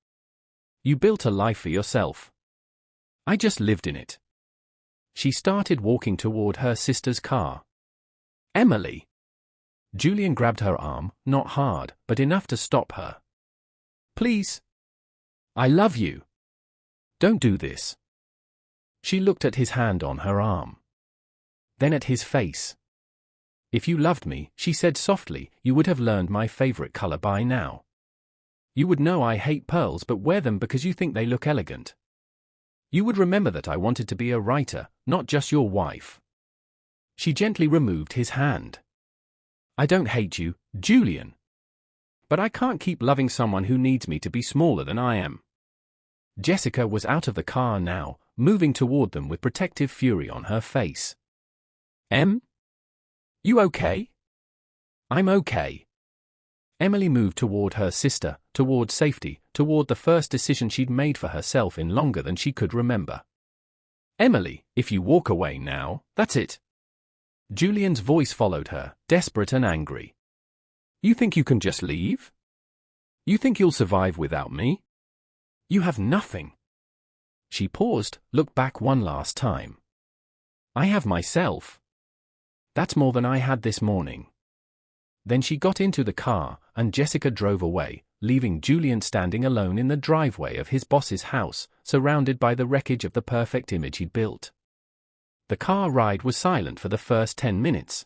You built a life for yourself. I just lived in it. She started walking toward her sister's car. Emily. Julian grabbed her arm, not hard, but enough to stop her. Please. I love you. Don't do this. She looked at his hand on her arm. Then at his face. If you loved me, she said softly, you would have learned my favorite color by now. You would know I hate pearls but wear them because you think they look elegant. You would remember that I wanted to be a writer, not just your wife. She gently removed his hand. I don't hate you, Julian. But I can't keep loving someone who needs me to be smaller than I am. Jessica was out of the car now, moving toward them with protective fury on her face. You okay? I'm okay. Emily moved toward her sister, toward safety, toward the first decision she'd made for herself in longer than she could remember. Emily, if you walk away now, that's it. Julian's voice followed her, desperate and angry. You think you can just leave? You think you'll survive without me? You have nothing. She paused, looked back one last time. I have myself. That's more than I had this morning. Then she got into the car, and Jessica drove away, leaving Julian standing alone in the driveway of his boss's house, surrounded by the wreckage of the perfect image he'd built. The car ride was silent for the first 10 minutes.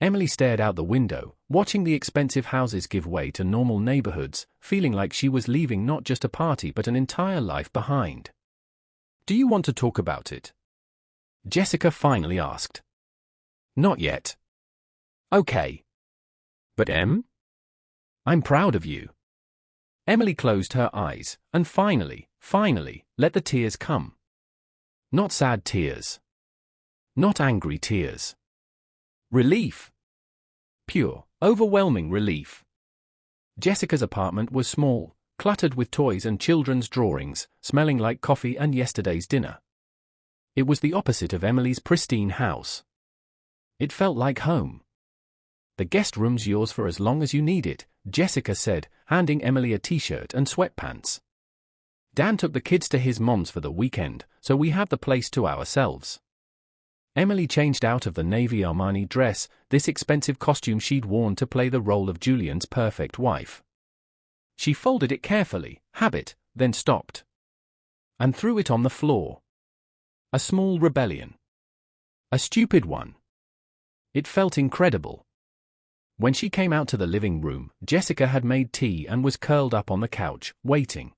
Emily stared out the window, watching the expensive houses give way to normal neighborhoods, feeling like she was leaving not just a party but an entire life behind. Do you want to talk about it? Jessica finally asked. Not yet. Okay. But I'm proud of you. Emily closed her eyes, and finally, let the tears come. Not sad tears. Not angry tears. Relief. Pure, overwhelming relief. Jessica's apartment was small, cluttered with toys and children's drawings, smelling like coffee and yesterday's dinner. It was the opposite of Emily's pristine house. It felt like home. The guest room's yours for as long as you need it, Jessica said, handing Emily a t-shirt and sweatpants. Dan took the kids to his mom's for the weekend, so we have the place to ourselves. Emily changed out of the navy Armani dress, this expensive costume she'd worn to play the role of Julian's perfect wife. She folded it carefully, habit, then stopped. And threw it on the floor. A small rebellion. A stupid one. It felt incredible. When she came out to the living room, Jessica had made tea and was curled up on the couch, waiting.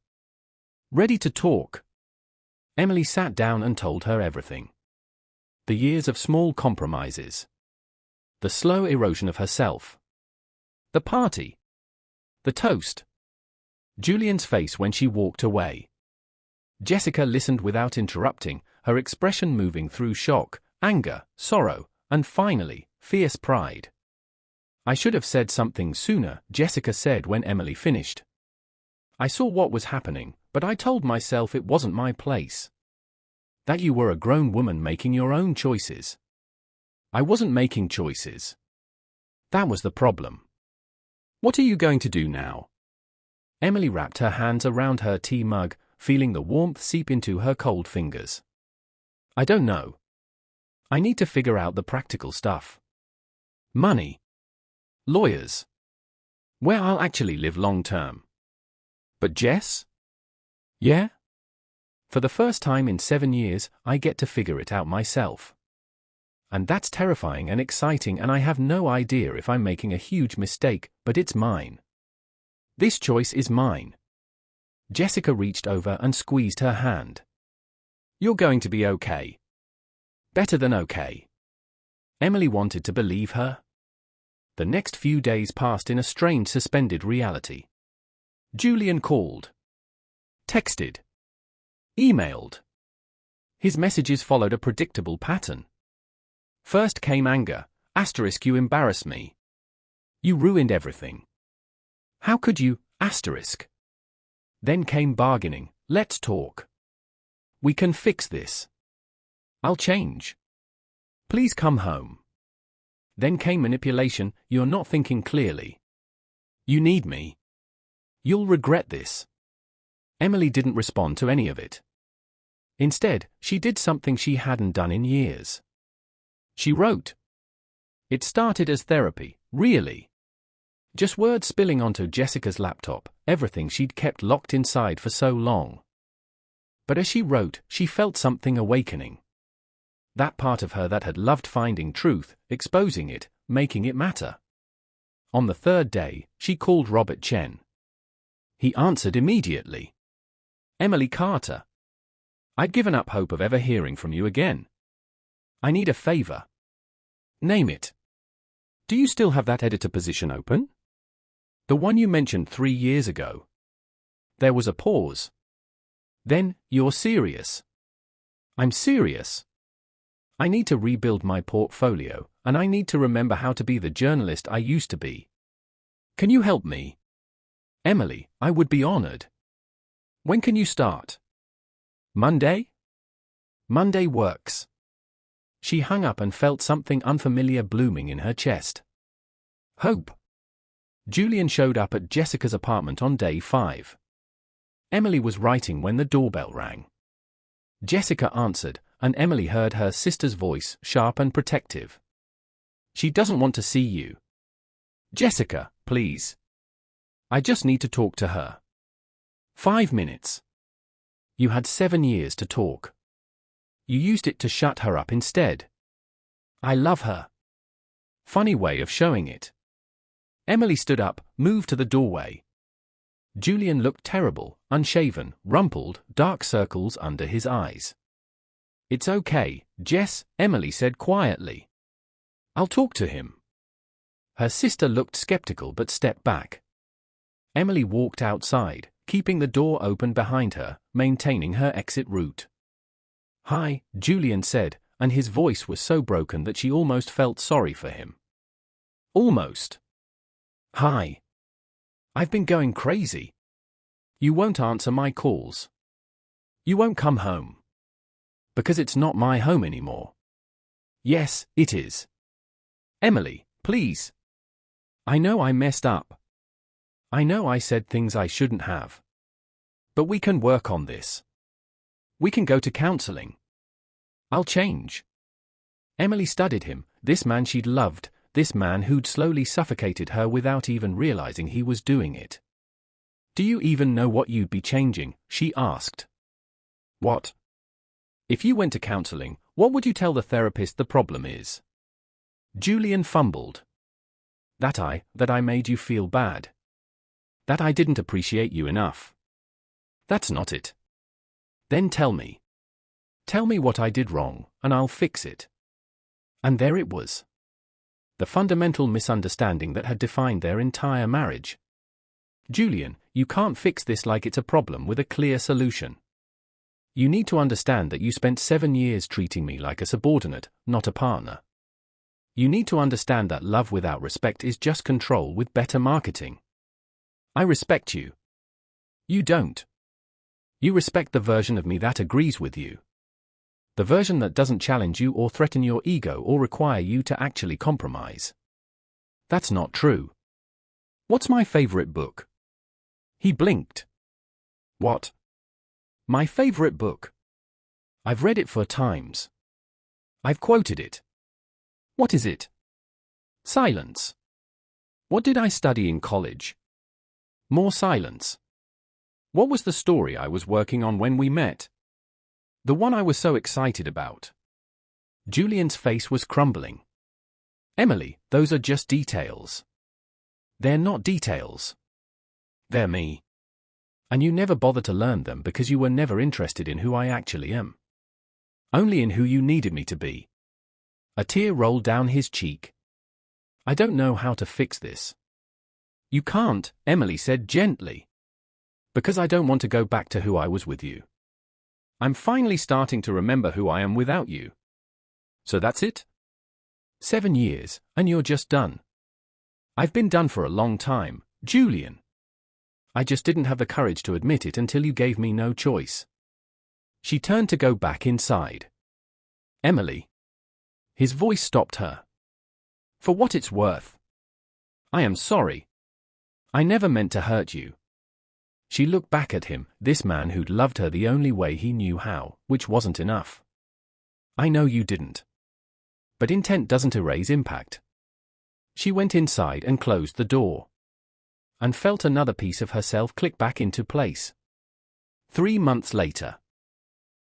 Ready to talk. Emily sat down and told her everything. The years of small compromises. The slow erosion of herself. The party. The toast. Julian's face when she walked away. Jessica listened without interrupting, her expression moving through shock, anger, sorrow, and finally, fierce pride. I should have said something sooner, Jessica said when Emily finished. I saw what was happening, but I told myself it wasn't my place. That you were a grown woman making your own choices. I wasn't making choices. That was the problem. What are you going to do now? Emily wrapped her hands around her tea mug, feeling the warmth seep into her cold fingers. I don't know. I need to figure out the practical stuff. Money. Lawyers. Where I'll actually live long term. But Jess? Yeah? For the first time in 7 years, I get to figure it out myself. And that's terrifying and exciting, and I have no idea if I'm making a huge mistake, but it's mine. This choice is mine. Jessica reached over and squeezed her hand. You're going to be okay. Better than okay. Emily wanted to believe her. The next few days passed in a strange suspended reality. Julian called. Texted. Emailed. His messages followed a predictable pattern. First came anger, *, you embarrass me. You ruined everything. How could you, *. Then came bargaining, let's talk. We can fix this. I'll change. Please come home. Then came manipulation, you're not thinking clearly. You need me. You'll regret this. Emily didn't respond to any of it. Instead, she did something she hadn't done in years. She wrote. It started as therapy, really. Just words spilling onto Jessica's laptop, everything she'd kept locked inside for so long. But as she wrote, she felt something awakening. That part of her that had loved finding truth, exposing it, making it matter. On the third day, she called Robert Chen. He answered immediately. Emily Carter. I'd given up hope of ever hearing from you again. I need a favor. Name it. Do you still have that editor position open? The one you mentioned 3 years ago. There was a pause. Then, you're serious. I'm serious. I need to rebuild my portfolio, and I need to remember how to be the journalist I used to be. Can you help me? Emily, I would be honored. When can you start? Monday? Monday works. She hung up and felt something unfamiliar blooming in her chest. Hope. Julian showed up at Jessica's apartment on day 5. Emily was writing when the doorbell rang. Jessica answered, and Emily heard her sister's voice, sharp and protective. She doesn't want to see you. Jessica, please. I just need to talk to her. 5 minutes. You had 7 years to talk. You used it to shut her up instead. I love her. Funny way of showing it. Emily stood up, moved to the doorway. Julian looked terrible, unshaven, rumpled, dark circles under his eyes. It's okay, Jess, Emily said quietly. I'll talk to him. Her sister looked skeptical but stepped back. Emily walked outside, keeping the door open behind her, maintaining her exit route. Hi, Julian said, and his voice was so broken that she almost felt sorry for him. Almost. Hi. I've been going crazy. You won't answer my calls. You won't come home. Because it's not my home anymore. Yes, it is. Emily, please. I know I messed up. I know I said things I shouldn't have. But we can work on this. We can go to counseling. I'll change. Emily studied him, this man she'd loved, this man who'd slowly suffocated her without even realizing he was doing it. Do you even know what you'd be changing? She asked. What? If you went to counseling, what would you tell the therapist the problem is? Julian fumbled. That I made you feel bad. That I didn't appreciate you enough. That's not it. Then tell me. Tell me what I did wrong, and I'll fix it. And there it was. The fundamental misunderstanding that had defined their entire marriage. Julian, you can't fix this like it's a problem with a clear solution. You need to understand that you spent 7 years treating me like a subordinate, not a partner. You need to understand that love without respect is just control with better marketing. I respect you. You don't. You respect the version of me that agrees with you. The version that doesn't challenge you or threaten your ego or require you to actually compromise. That's not true. What's my favorite book? He blinked. What? My favorite book. I've read it 4 times. I've quoted it. What is it? Silence. What did I study in college? More silence. What was the story I was working on when we met? The one I was so excited about. Julian's face was crumbling. Emily, those are just details. They're not details. They're me. And you never bother to learn them because you were never interested in who I actually am. Only in who you needed me to be. A tear rolled down his cheek. I don't know how to fix this. You can't, Emily said gently. Because I don't want to go back to who I was with you. I'm finally starting to remember who I am without you. So that's it? 7 years, and you're just done. I've been done for a long time, Julian. I just didn't have the courage to admit it until you gave me no choice. She turned to go back inside. Emily. His voice stopped her. For what it's worth. I am sorry. I never meant to hurt you. She looked back at him, this man who'd loved her the only way he knew how, which wasn't enough. I know you didn't. But intent doesn't erase impact. She went inside and closed the door. And felt another piece of herself click back into place. 3 months later.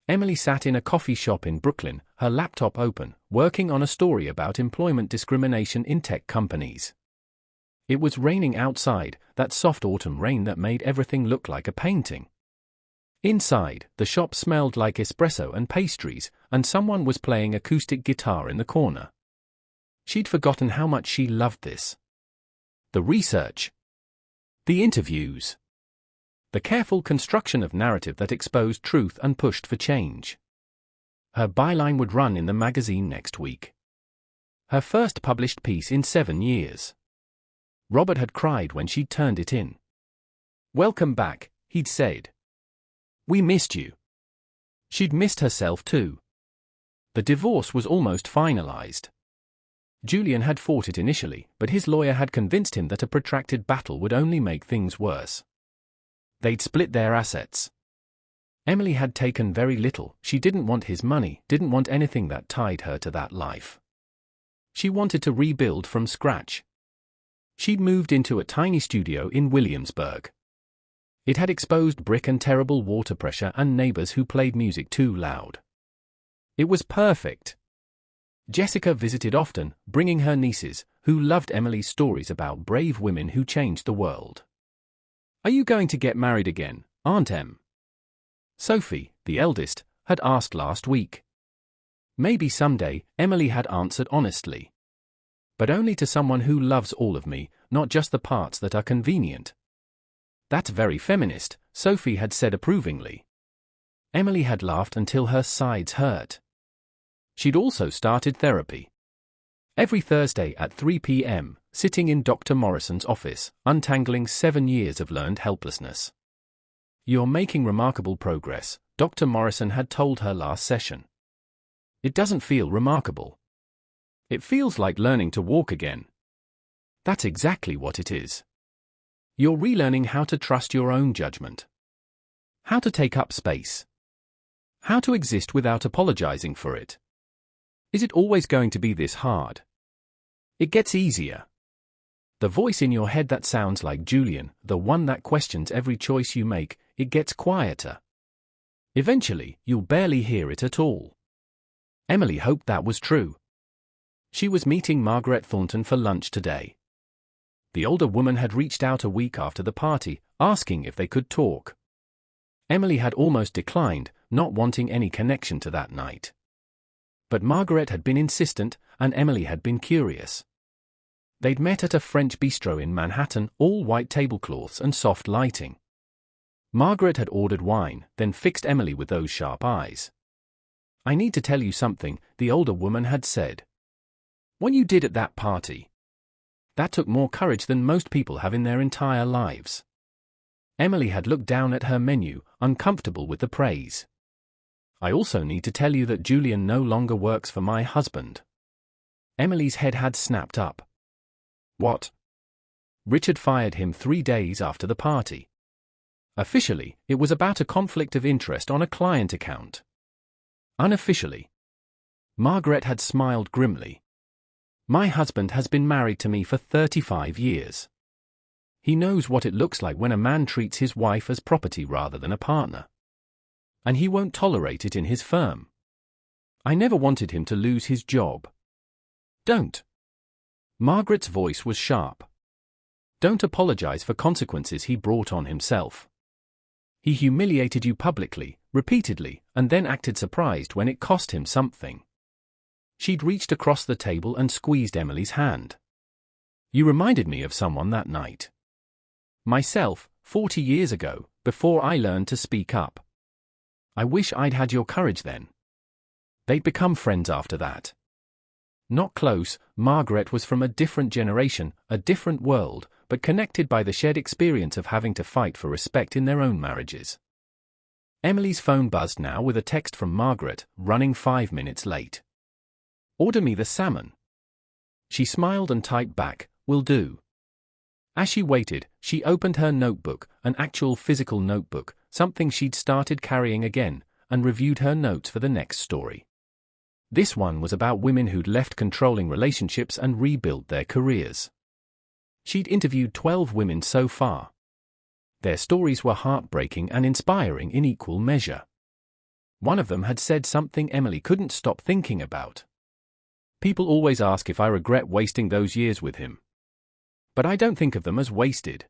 Emily sat in a coffee shop in Brooklyn, her laptop open, working on a story about employment discrimination in tech companies. It was raining outside, that soft autumn rain that made everything look like a painting. Inside, the shop smelled like espresso and pastries, and someone was playing acoustic guitar in the corner. She'd forgotten how much she loved this. The research. The interviews. The careful construction of narrative that exposed truth and pushed for change. Her byline would run in the magazine next week. Her first published piece in 7 years. Robert had cried when she'd turned it in. Welcome back, he'd said. We missed you. She'd missed herself too. The divorce was almost finalized. Julian had fought it initially, but his lawyer had convinced him that a protracted battle would only make things worse. They'd split their assets. Emily had taken very little. She didn't want his money, didn't want anything that tied her to that life. She wanted to rebuild from scratch. She'd moved into a tiny studio in Williamsburg. It had exposed brick and terrible water pressure and neighbors who played music too loud. It was perfect. Jessica visited often, bringing her nieces, who loved Emily's stories about brave women who changed the world. Are you going to get married again, Aunt Em? Sophie, the eldest, had asked last week. Maybe someday, Emily had answered honestly. But only to someone who loves all of me, not just the parts that are convenient. That's very feminist, Sophie had said approvingly. Emily had laughed until her sides hurt. She'd also started therapy. Every Thursday at 3 p.m., sitting in Dr. Morrison's office, untangling 7 years of learned helplessness. You're making remarkable progress, Dr. Morrison had told her last session. It doesn't feel remarkable. It feels like learning to walk again. That's exactly what it is. You're relearning how to trust your own judgment. How to take up space. How to exist without apologizing for it. Is it always going to be this hard? It gets easier. The voice in your head that sounds like Julian, the one that questions every choice you make, it gets quieter. Eventually, you'll barely hear it at all. Emily hoped that was true. She was meeting Margaret Thornton for lunch today. The older woman had reached out a week after the party, asking if they could talk. Emily had almost declined, not wanting any connection to that night. But Margaret had been insistent, and Emily had been curious. They'd met at a French bistro in Manhattan, all white tablecloths and soft lighting. Margaret had ordered wine, then fixed Emily with those sharp eyes. "I need to tell you something," the older woman had said. "What you did at that party, that took more courage than most people have in their entire lives." Emily had looked down at her menu, uncomfortable with the praise. "I also need to tell you that Julian no longer works for my husband." Emily's head had snapped up. "What?" "Richard fired him 3 days after the party. Officially, it was about a conflict of interest on a client account. Unofficially." Margaret had smiled grimly. "My husband has been married to me for 35 years. He knows what it looks like when a man treats his wife as property rather than a partner. And he won't tolerate it in his firm. I never wanted him to lose his job. Don't." Margaret's voice was sharp. "Don't apologize for consequences he brought on himself. He humiliated you publicly, repeatedly, and then acted surprised when it cost him something." She'd reached across the table and squeezed Emily's hand. "You reminded me of someone that night. Myself, 40 years ago, before I learned to speak up. I wish I'd had your courage then." They'd become friends after that. Not close, Margaret was from a different generation, a different world, but connected by the shared experience of having to fight for respect in their own marriages. Emily's phone buzzed now with a text from Margaret, running 5 minutes late. "Order me the salmon." She smiled and typed back, "Will do." As she waited, she opened her notebook, an actual physical notebook, something she'd started carrying again, and reviewed her notes for the next story. This one was about women who'd left controlling relationships and rebuilt their careers. She'd interviewed 12 women so far. Their stories were heartbreaking and inspiring in equal measure. One of them had said something Emily couldn't stop thinking about. "People always ask if I regret wasting those years with him. But I don't think of them as wasted.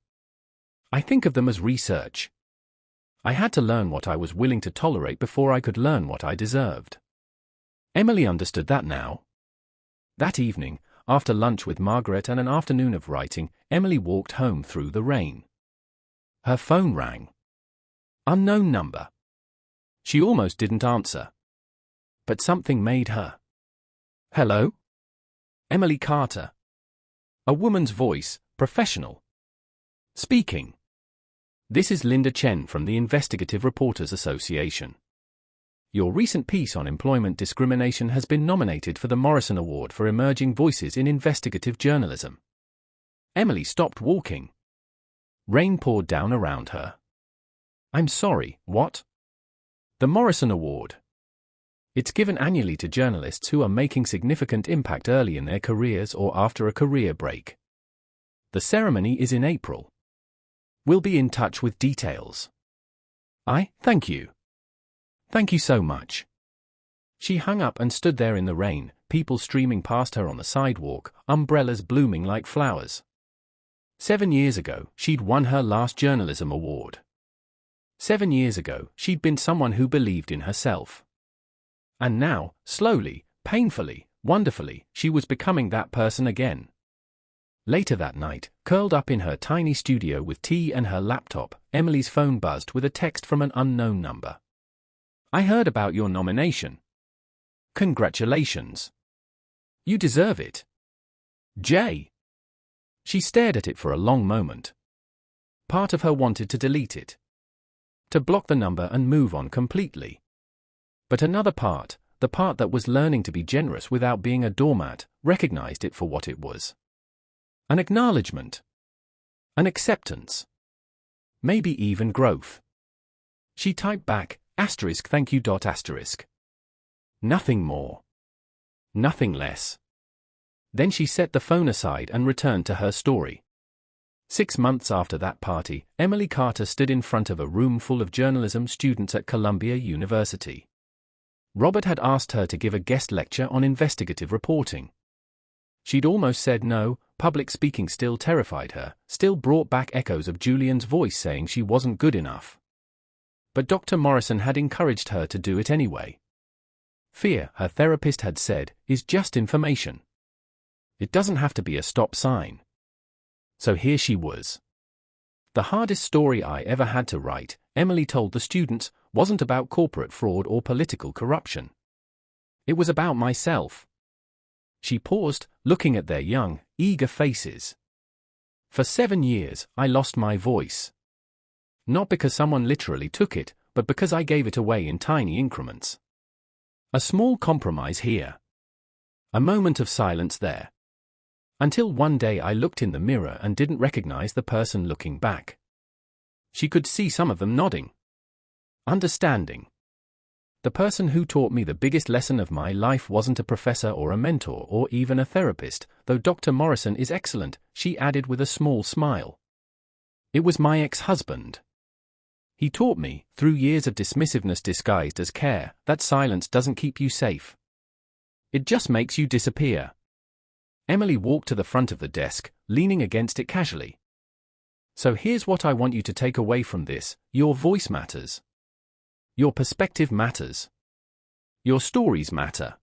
I think of them as research. I had to learn what I was willing to tolerate before I could learn what I deserved." Emily understood that now. That evening, after lunch with Margaret and an afternoon of writing, Emily walked home through the rain. Her phone rang. Unknown number. She almost didn't answer. But something made her. "Hello? Emily Carter." A woman's voice, professional. "Speaking. This is Linda Chen from the Investigative Reporters Association. Your recent piece on employment discrimination has been nominated for the Morrison Award for Emerging Voices in Investigative Journalism." Emily stopped walking. Rain poured down around her. "I'm sorry, what?" "The Morrison Award. It's given annually to journalists who are making significant impact early in their careers or after a career break. The ceremony is in April. We'll be in touch with details." Thank you. Thank you so much." She hung up and stood there in the rain, people streaming past her on the sidewalk, umbrellas blooming like flowers. 7 years ago, she'd won her last journalism award. 7 years ago, she'd been someone who believed in herself. And now, slowly, painfully, wonderfully, she was becoming that person again. Later that night, curled up in her tiny studio with tea and her laptop, Emily's phone buzzed with a text from an unknown number. "I heard about your nomination. Congratulations. You deserve it. Jay." She stared at it for a long moment. Part of her wanted to delete it, to block the number and move on completely. But another part, the part that was learning to be generous without being a doormat, recognized it for what it was. An acknowledgement. An acceptance. Maybe even growth. She typed back, "*thank you. Nothing more. Nothing less." Then she set the phone aside and returned to her story. 6 months after that party, Emily Carter stood in front of a room full of journalism students at Columbia University. Robert had asked her to give a guest lecture on investigative reporting. She'd almost said no. Public speaking still terrified her, still brought back echoes of Julian's voice saying she wasn't good enough. But Dr. Morrison had encouraged her to do it anyway. Fear, her therapist had said, is just information. It doesn't have to be a stop sign. So here she was. The hardest story I ever had to write, Emily told the students, wasn't about corporate fraud or political corruption. It was about myself. She paused, looking at their young, eager faces. For 7 years, I lost my voice. Not because someone literally took it, but because I gave it away in tiny increments. A small compromise here. A moment of silence there. Until one day I looked in the mirror and didn't recognize the person looking back. She could see some of them nodding. Understanding. The person who taught me the biggest lesson of my life wasn't a professor or a mentor or even a therapist, though Dr. Morrison is excellent, she added with a small smile. It was my ex-husband. He taught me, through years of dismissiveness disguised as care, that silence doesn't keep you safe. It just makes you disappear. Emily walked to the front of the desk, leaning against it casually. So here's what I want you to take away from this: your voice matters. Your perspective matters. Your stories matter.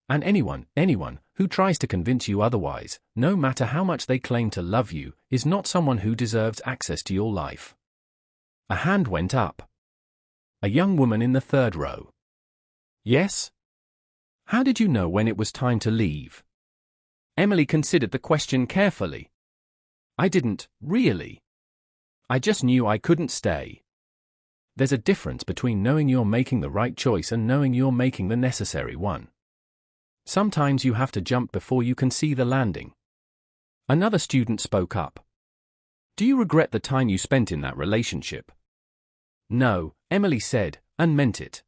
And anyone who tries to convince you otherwise, no matter how much they claim to love you, is not someone who deserves access to your life. A hand went up. A young woman in the third row. Yes? How did you know when it was time to leave? Emily considered the question carefully. I didn't, really. I just knew I couldn't stay. There's a difference between knowing you're making the right choice and knowing you're making the necessary one. Sometimes you have to jump before you can see the landing. Another student spoke up. Do you regret the time you spent in that relationship? No, Emily said, and meant it.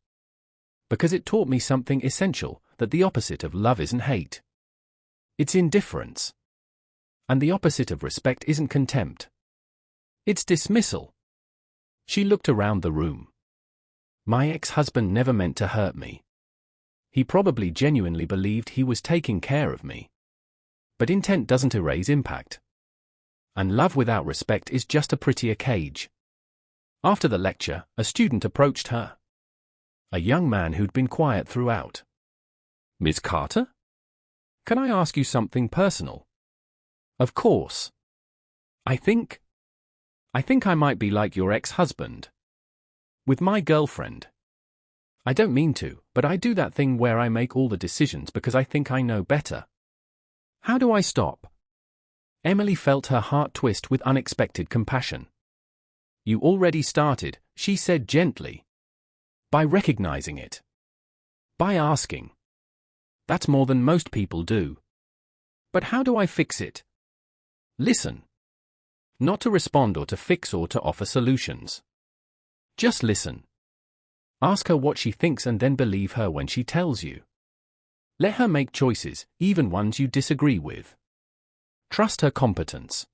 Because it taught me something essential, that the opposite of love isn't hate. It's indifference. And the opposite of respect isn't contempt. It's dismissal. She looked around the room. My ex-husband never meant to hurt me. He probably genuinely believed he was taking care of me. But intent doesn't erase impact. And love without respect is just a prettier cage. After the lecture, a student approached her. A young man who'd been quiet throughout. Miss Carter? Can I ask you something personal? Of course. I think I might be like your ex-husband. With my girlfriend. I don't mean to, but I do that thing where I make all the decisions because I think I know better. How do I stop? Emily felt her heart twist with unexpected compassion. You already started, she said gently. By recognizing it. By asking. That's more than most people do. But how do I fix it? Listen. Not to respond or to fix or to offer solutions. Just listen. Ask her what she thinks and then believe her when she tells you. Let her make choices, even ones you disagree with. Trust her competence.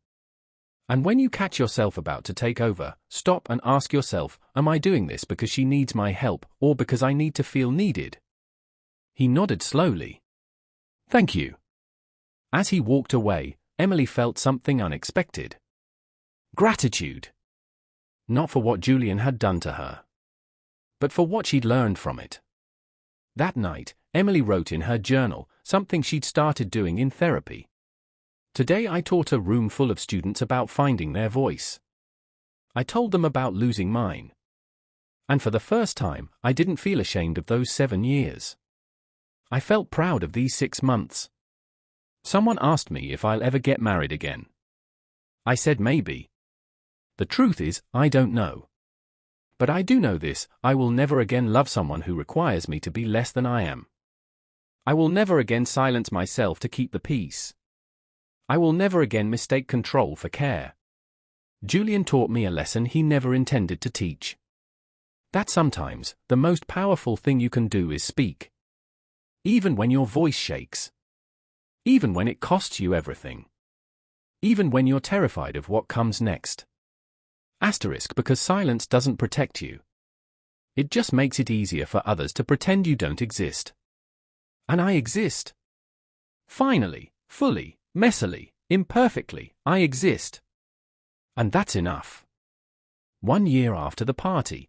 And when you catch yourself about to take over, stop and ask yourself, am I doing this because she needs my help or because I need to feel needed? He nodded slowly. Thank you. As he walked away, Emily felt something unexpected. Gratitude. Not for what Julian had done to her, but for what she'd learned from it. That night, Emily wrote in her journal, something she'd started doing in therapy. Today I taught a room full of students about finding their voice. I told them about losing mine. And for the first time, I didn't feel ashamed of those 7 years. I felt proud of these 6 months. Someone asked me if I'll ever get married again. I said maybe. The truth is, I don't know. But I do know this, I will never again love someone who requires me to be less than I am. I will never again silence myself to keep the peace. I will never again mistake control for care. Julian taught me a lesson he never intended to teach. That sometimes, the most powerful thing you can do is speak. Even when your voice shakes. Even when it costs you everything. even when you're terrified of what comes next. Asterisk because silence doesn't protect you. It just makes it easier for others to pretend you don't exist. And I exist. Finally, fully, messily, imperfectly, I exist. And that's enough. 1 year after the party,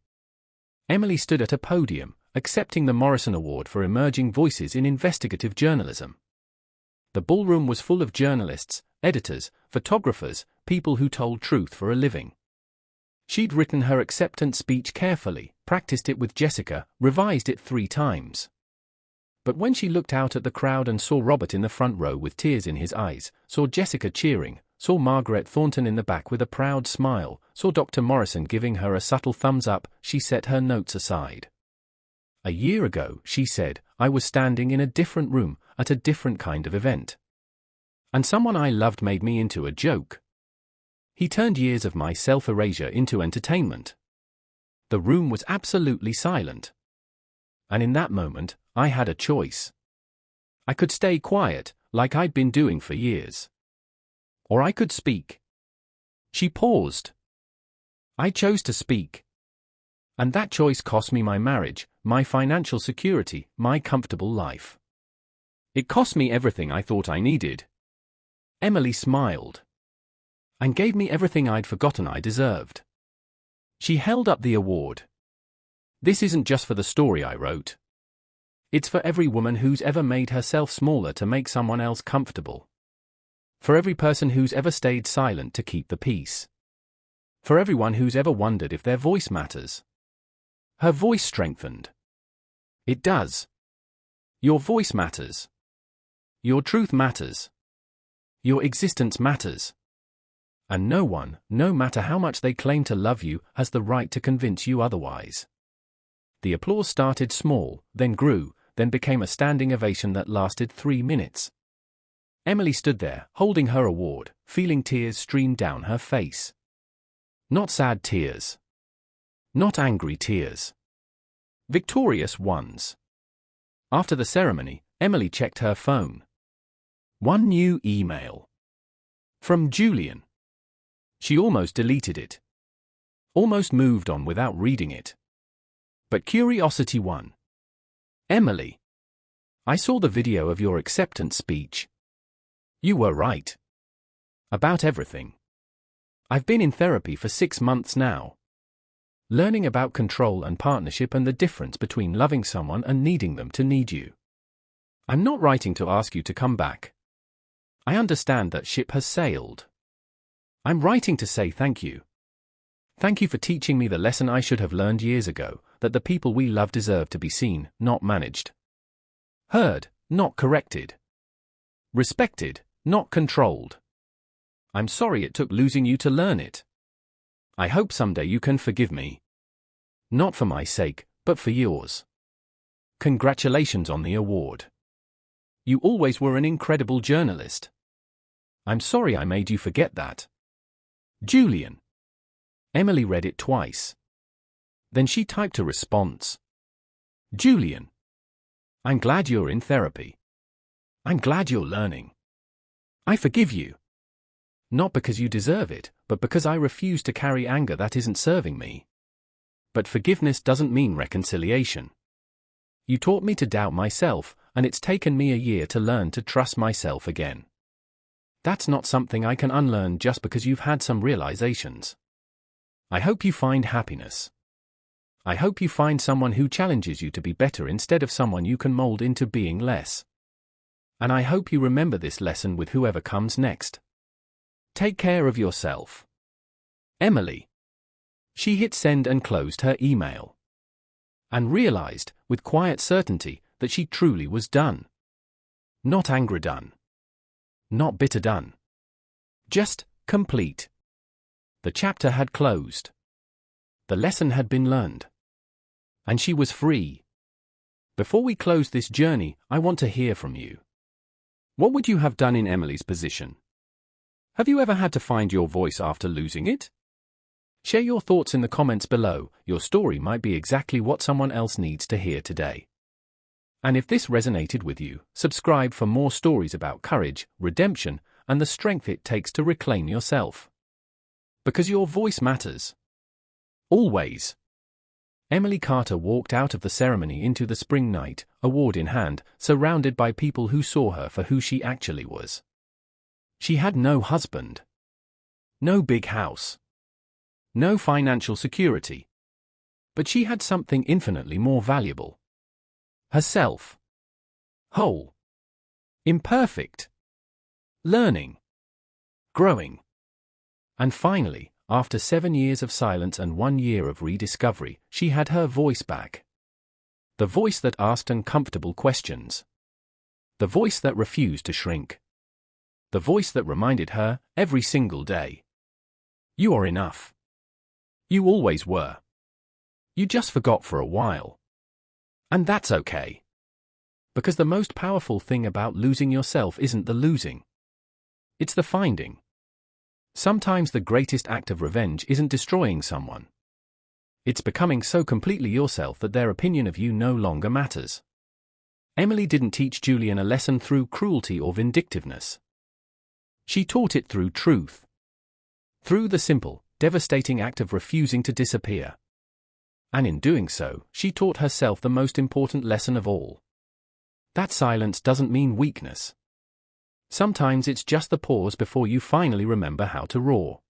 Emily stood at a podium, accepting the Morrison Award for Emerging Voices in Investigative Journalism. The ballroom was full of journalists, editors, photographers, people who told truth for a living. She'd written her acceptance speech carefully, practiced it with Jessica, revised it 3 times. But when she looked out at the crowd and saw Robert in the front row with tears in his eyes, saw Jessica cheering, saw Margaret Thornton in the back with a proud smile, saw Dr. Morrison giving her a subtle thumbs up, she set her notes aside. A year ago, she said, I was standing in a different room, at a different kind of event. And someone I loved made me into a joke. He turned years of my self-erasure into entertainment. The room was absolutely silent. And in that moment, I had a choice. I could stay quiet, like I'd been doing for years. Or I could speak. She paused. I chose to speak. And that choice cost me my marriage, my financial security, my comfortable life. It cost me everything I thought I needed. Emily smiled. And gave me everything I'd forgotten I deserved. She held up the award. This isn't just for the story I wrote. It's for every woman who's ever made herself smaller to make someone else comfortable. For every person who's ever stayed silent to keep the peace. For everyone who's ever wondered if their voice matters. Her voice strengthened. It does. Your voice matters. Your truth matters. Your existence matters. And no one, no matter how much they claim to love you, has the right to convince you otherwise. The applause started small, then grew, then became a standing ovation that lasted 3 minutes. Emily stood there, holding her award, feeling tears stream down her face. Not sad tears. Not angry tears. Victorious ones. After the ceremony, Emily checked her phone. 1 new email. From Julian. She almost deleted it. Almost moved on without reading it. But curiosity won. Emily. I saw the video of your acceptance speech. You were right. About everything. I've been in therapy for 6 months now. Learning about control and partnership and the difference between loving someone and needing them to need you. I'm not writing to ask you to come back. I understand that ship has sailed. I'm writing to say thank you. Thank you for teaching me the lesson I should have learned years ago, that the people we love deserve to be seen, not managed. Heard, not corrected. Respected, not controlled. I'm sorry it took losing you to learn it. I hope someday you can forgive me. Not for my sake, but for yours. Congratulations on the award. You always were an incredible journalist. I'm sorry I made you forget that. Julian. Emily read it twice. Then she typed a response. Julian. I'm glad you're in therapy. I'm glad you're learning. I forgive you. Not because you deserve it, but because I refuse to carry anger that isn't serving me. But forgiveness doesn't mean reconciliation. You taught me to doubt myself, and it's taken me a year to learn to trust myself again. That's not something I can unlearn just because you've had some realizations. I hope you find happiness. I hope you find someone who challenges you to be better instead of someone you can mold into being less. And I hope you remember this lesson with whoever comes next. Take care of yourself. Emily. She hit send and closed her email. And realized, with quiet certainty, that she truly was done. Not angry done. Not bitter done. Just complete. The chapter had closed. The lesson had been learned. And she was free. Before we close this journey, I want to hear from you. What would you have done in Emily's position? Have you ever had to find your voice after losing it? Share your thoughts in the comments below. Your story might be exactly what someone else needs to hear today. And if this resonated with you, subscribe for more stories about courage, redemption, and the strength it takes to reclaim yourself. Because your voice matters. Always. Emily Carter walked out of the ceremony into the spring night, award in hand, surrounded by people who saw her for who she actually was. She had no husband. No big house. No financial security. But she had something infinitely more valuable. Herself. Whole. Imperfect. Learning. Growing. And finally, after 7 years of silence and 1 year of rediscovery, she had her voice back. The voice that asked uncomfortable questions. The voice that refused to shrink. The voice that reminded her, every single day, you are enough. You always were. You just forgot for a while. And that's okay. Because the most powerful thing about losing yourself isn't the losing. It's the finding. Sometimes the greatest act of revenge isn't destroying someone. It's becoming so completely yourself that their opinion of you no longer matters. Emily didn't teach Julian a lesson through cruelty or vindictiveness. She taught it through truth. Through the simple, devastating act of refusing to disappear. And in doing so, she taught herself the most important lesson of all. That silence doesn't mean weakness. Sometimes it's just the pause before you finally remember how to roar.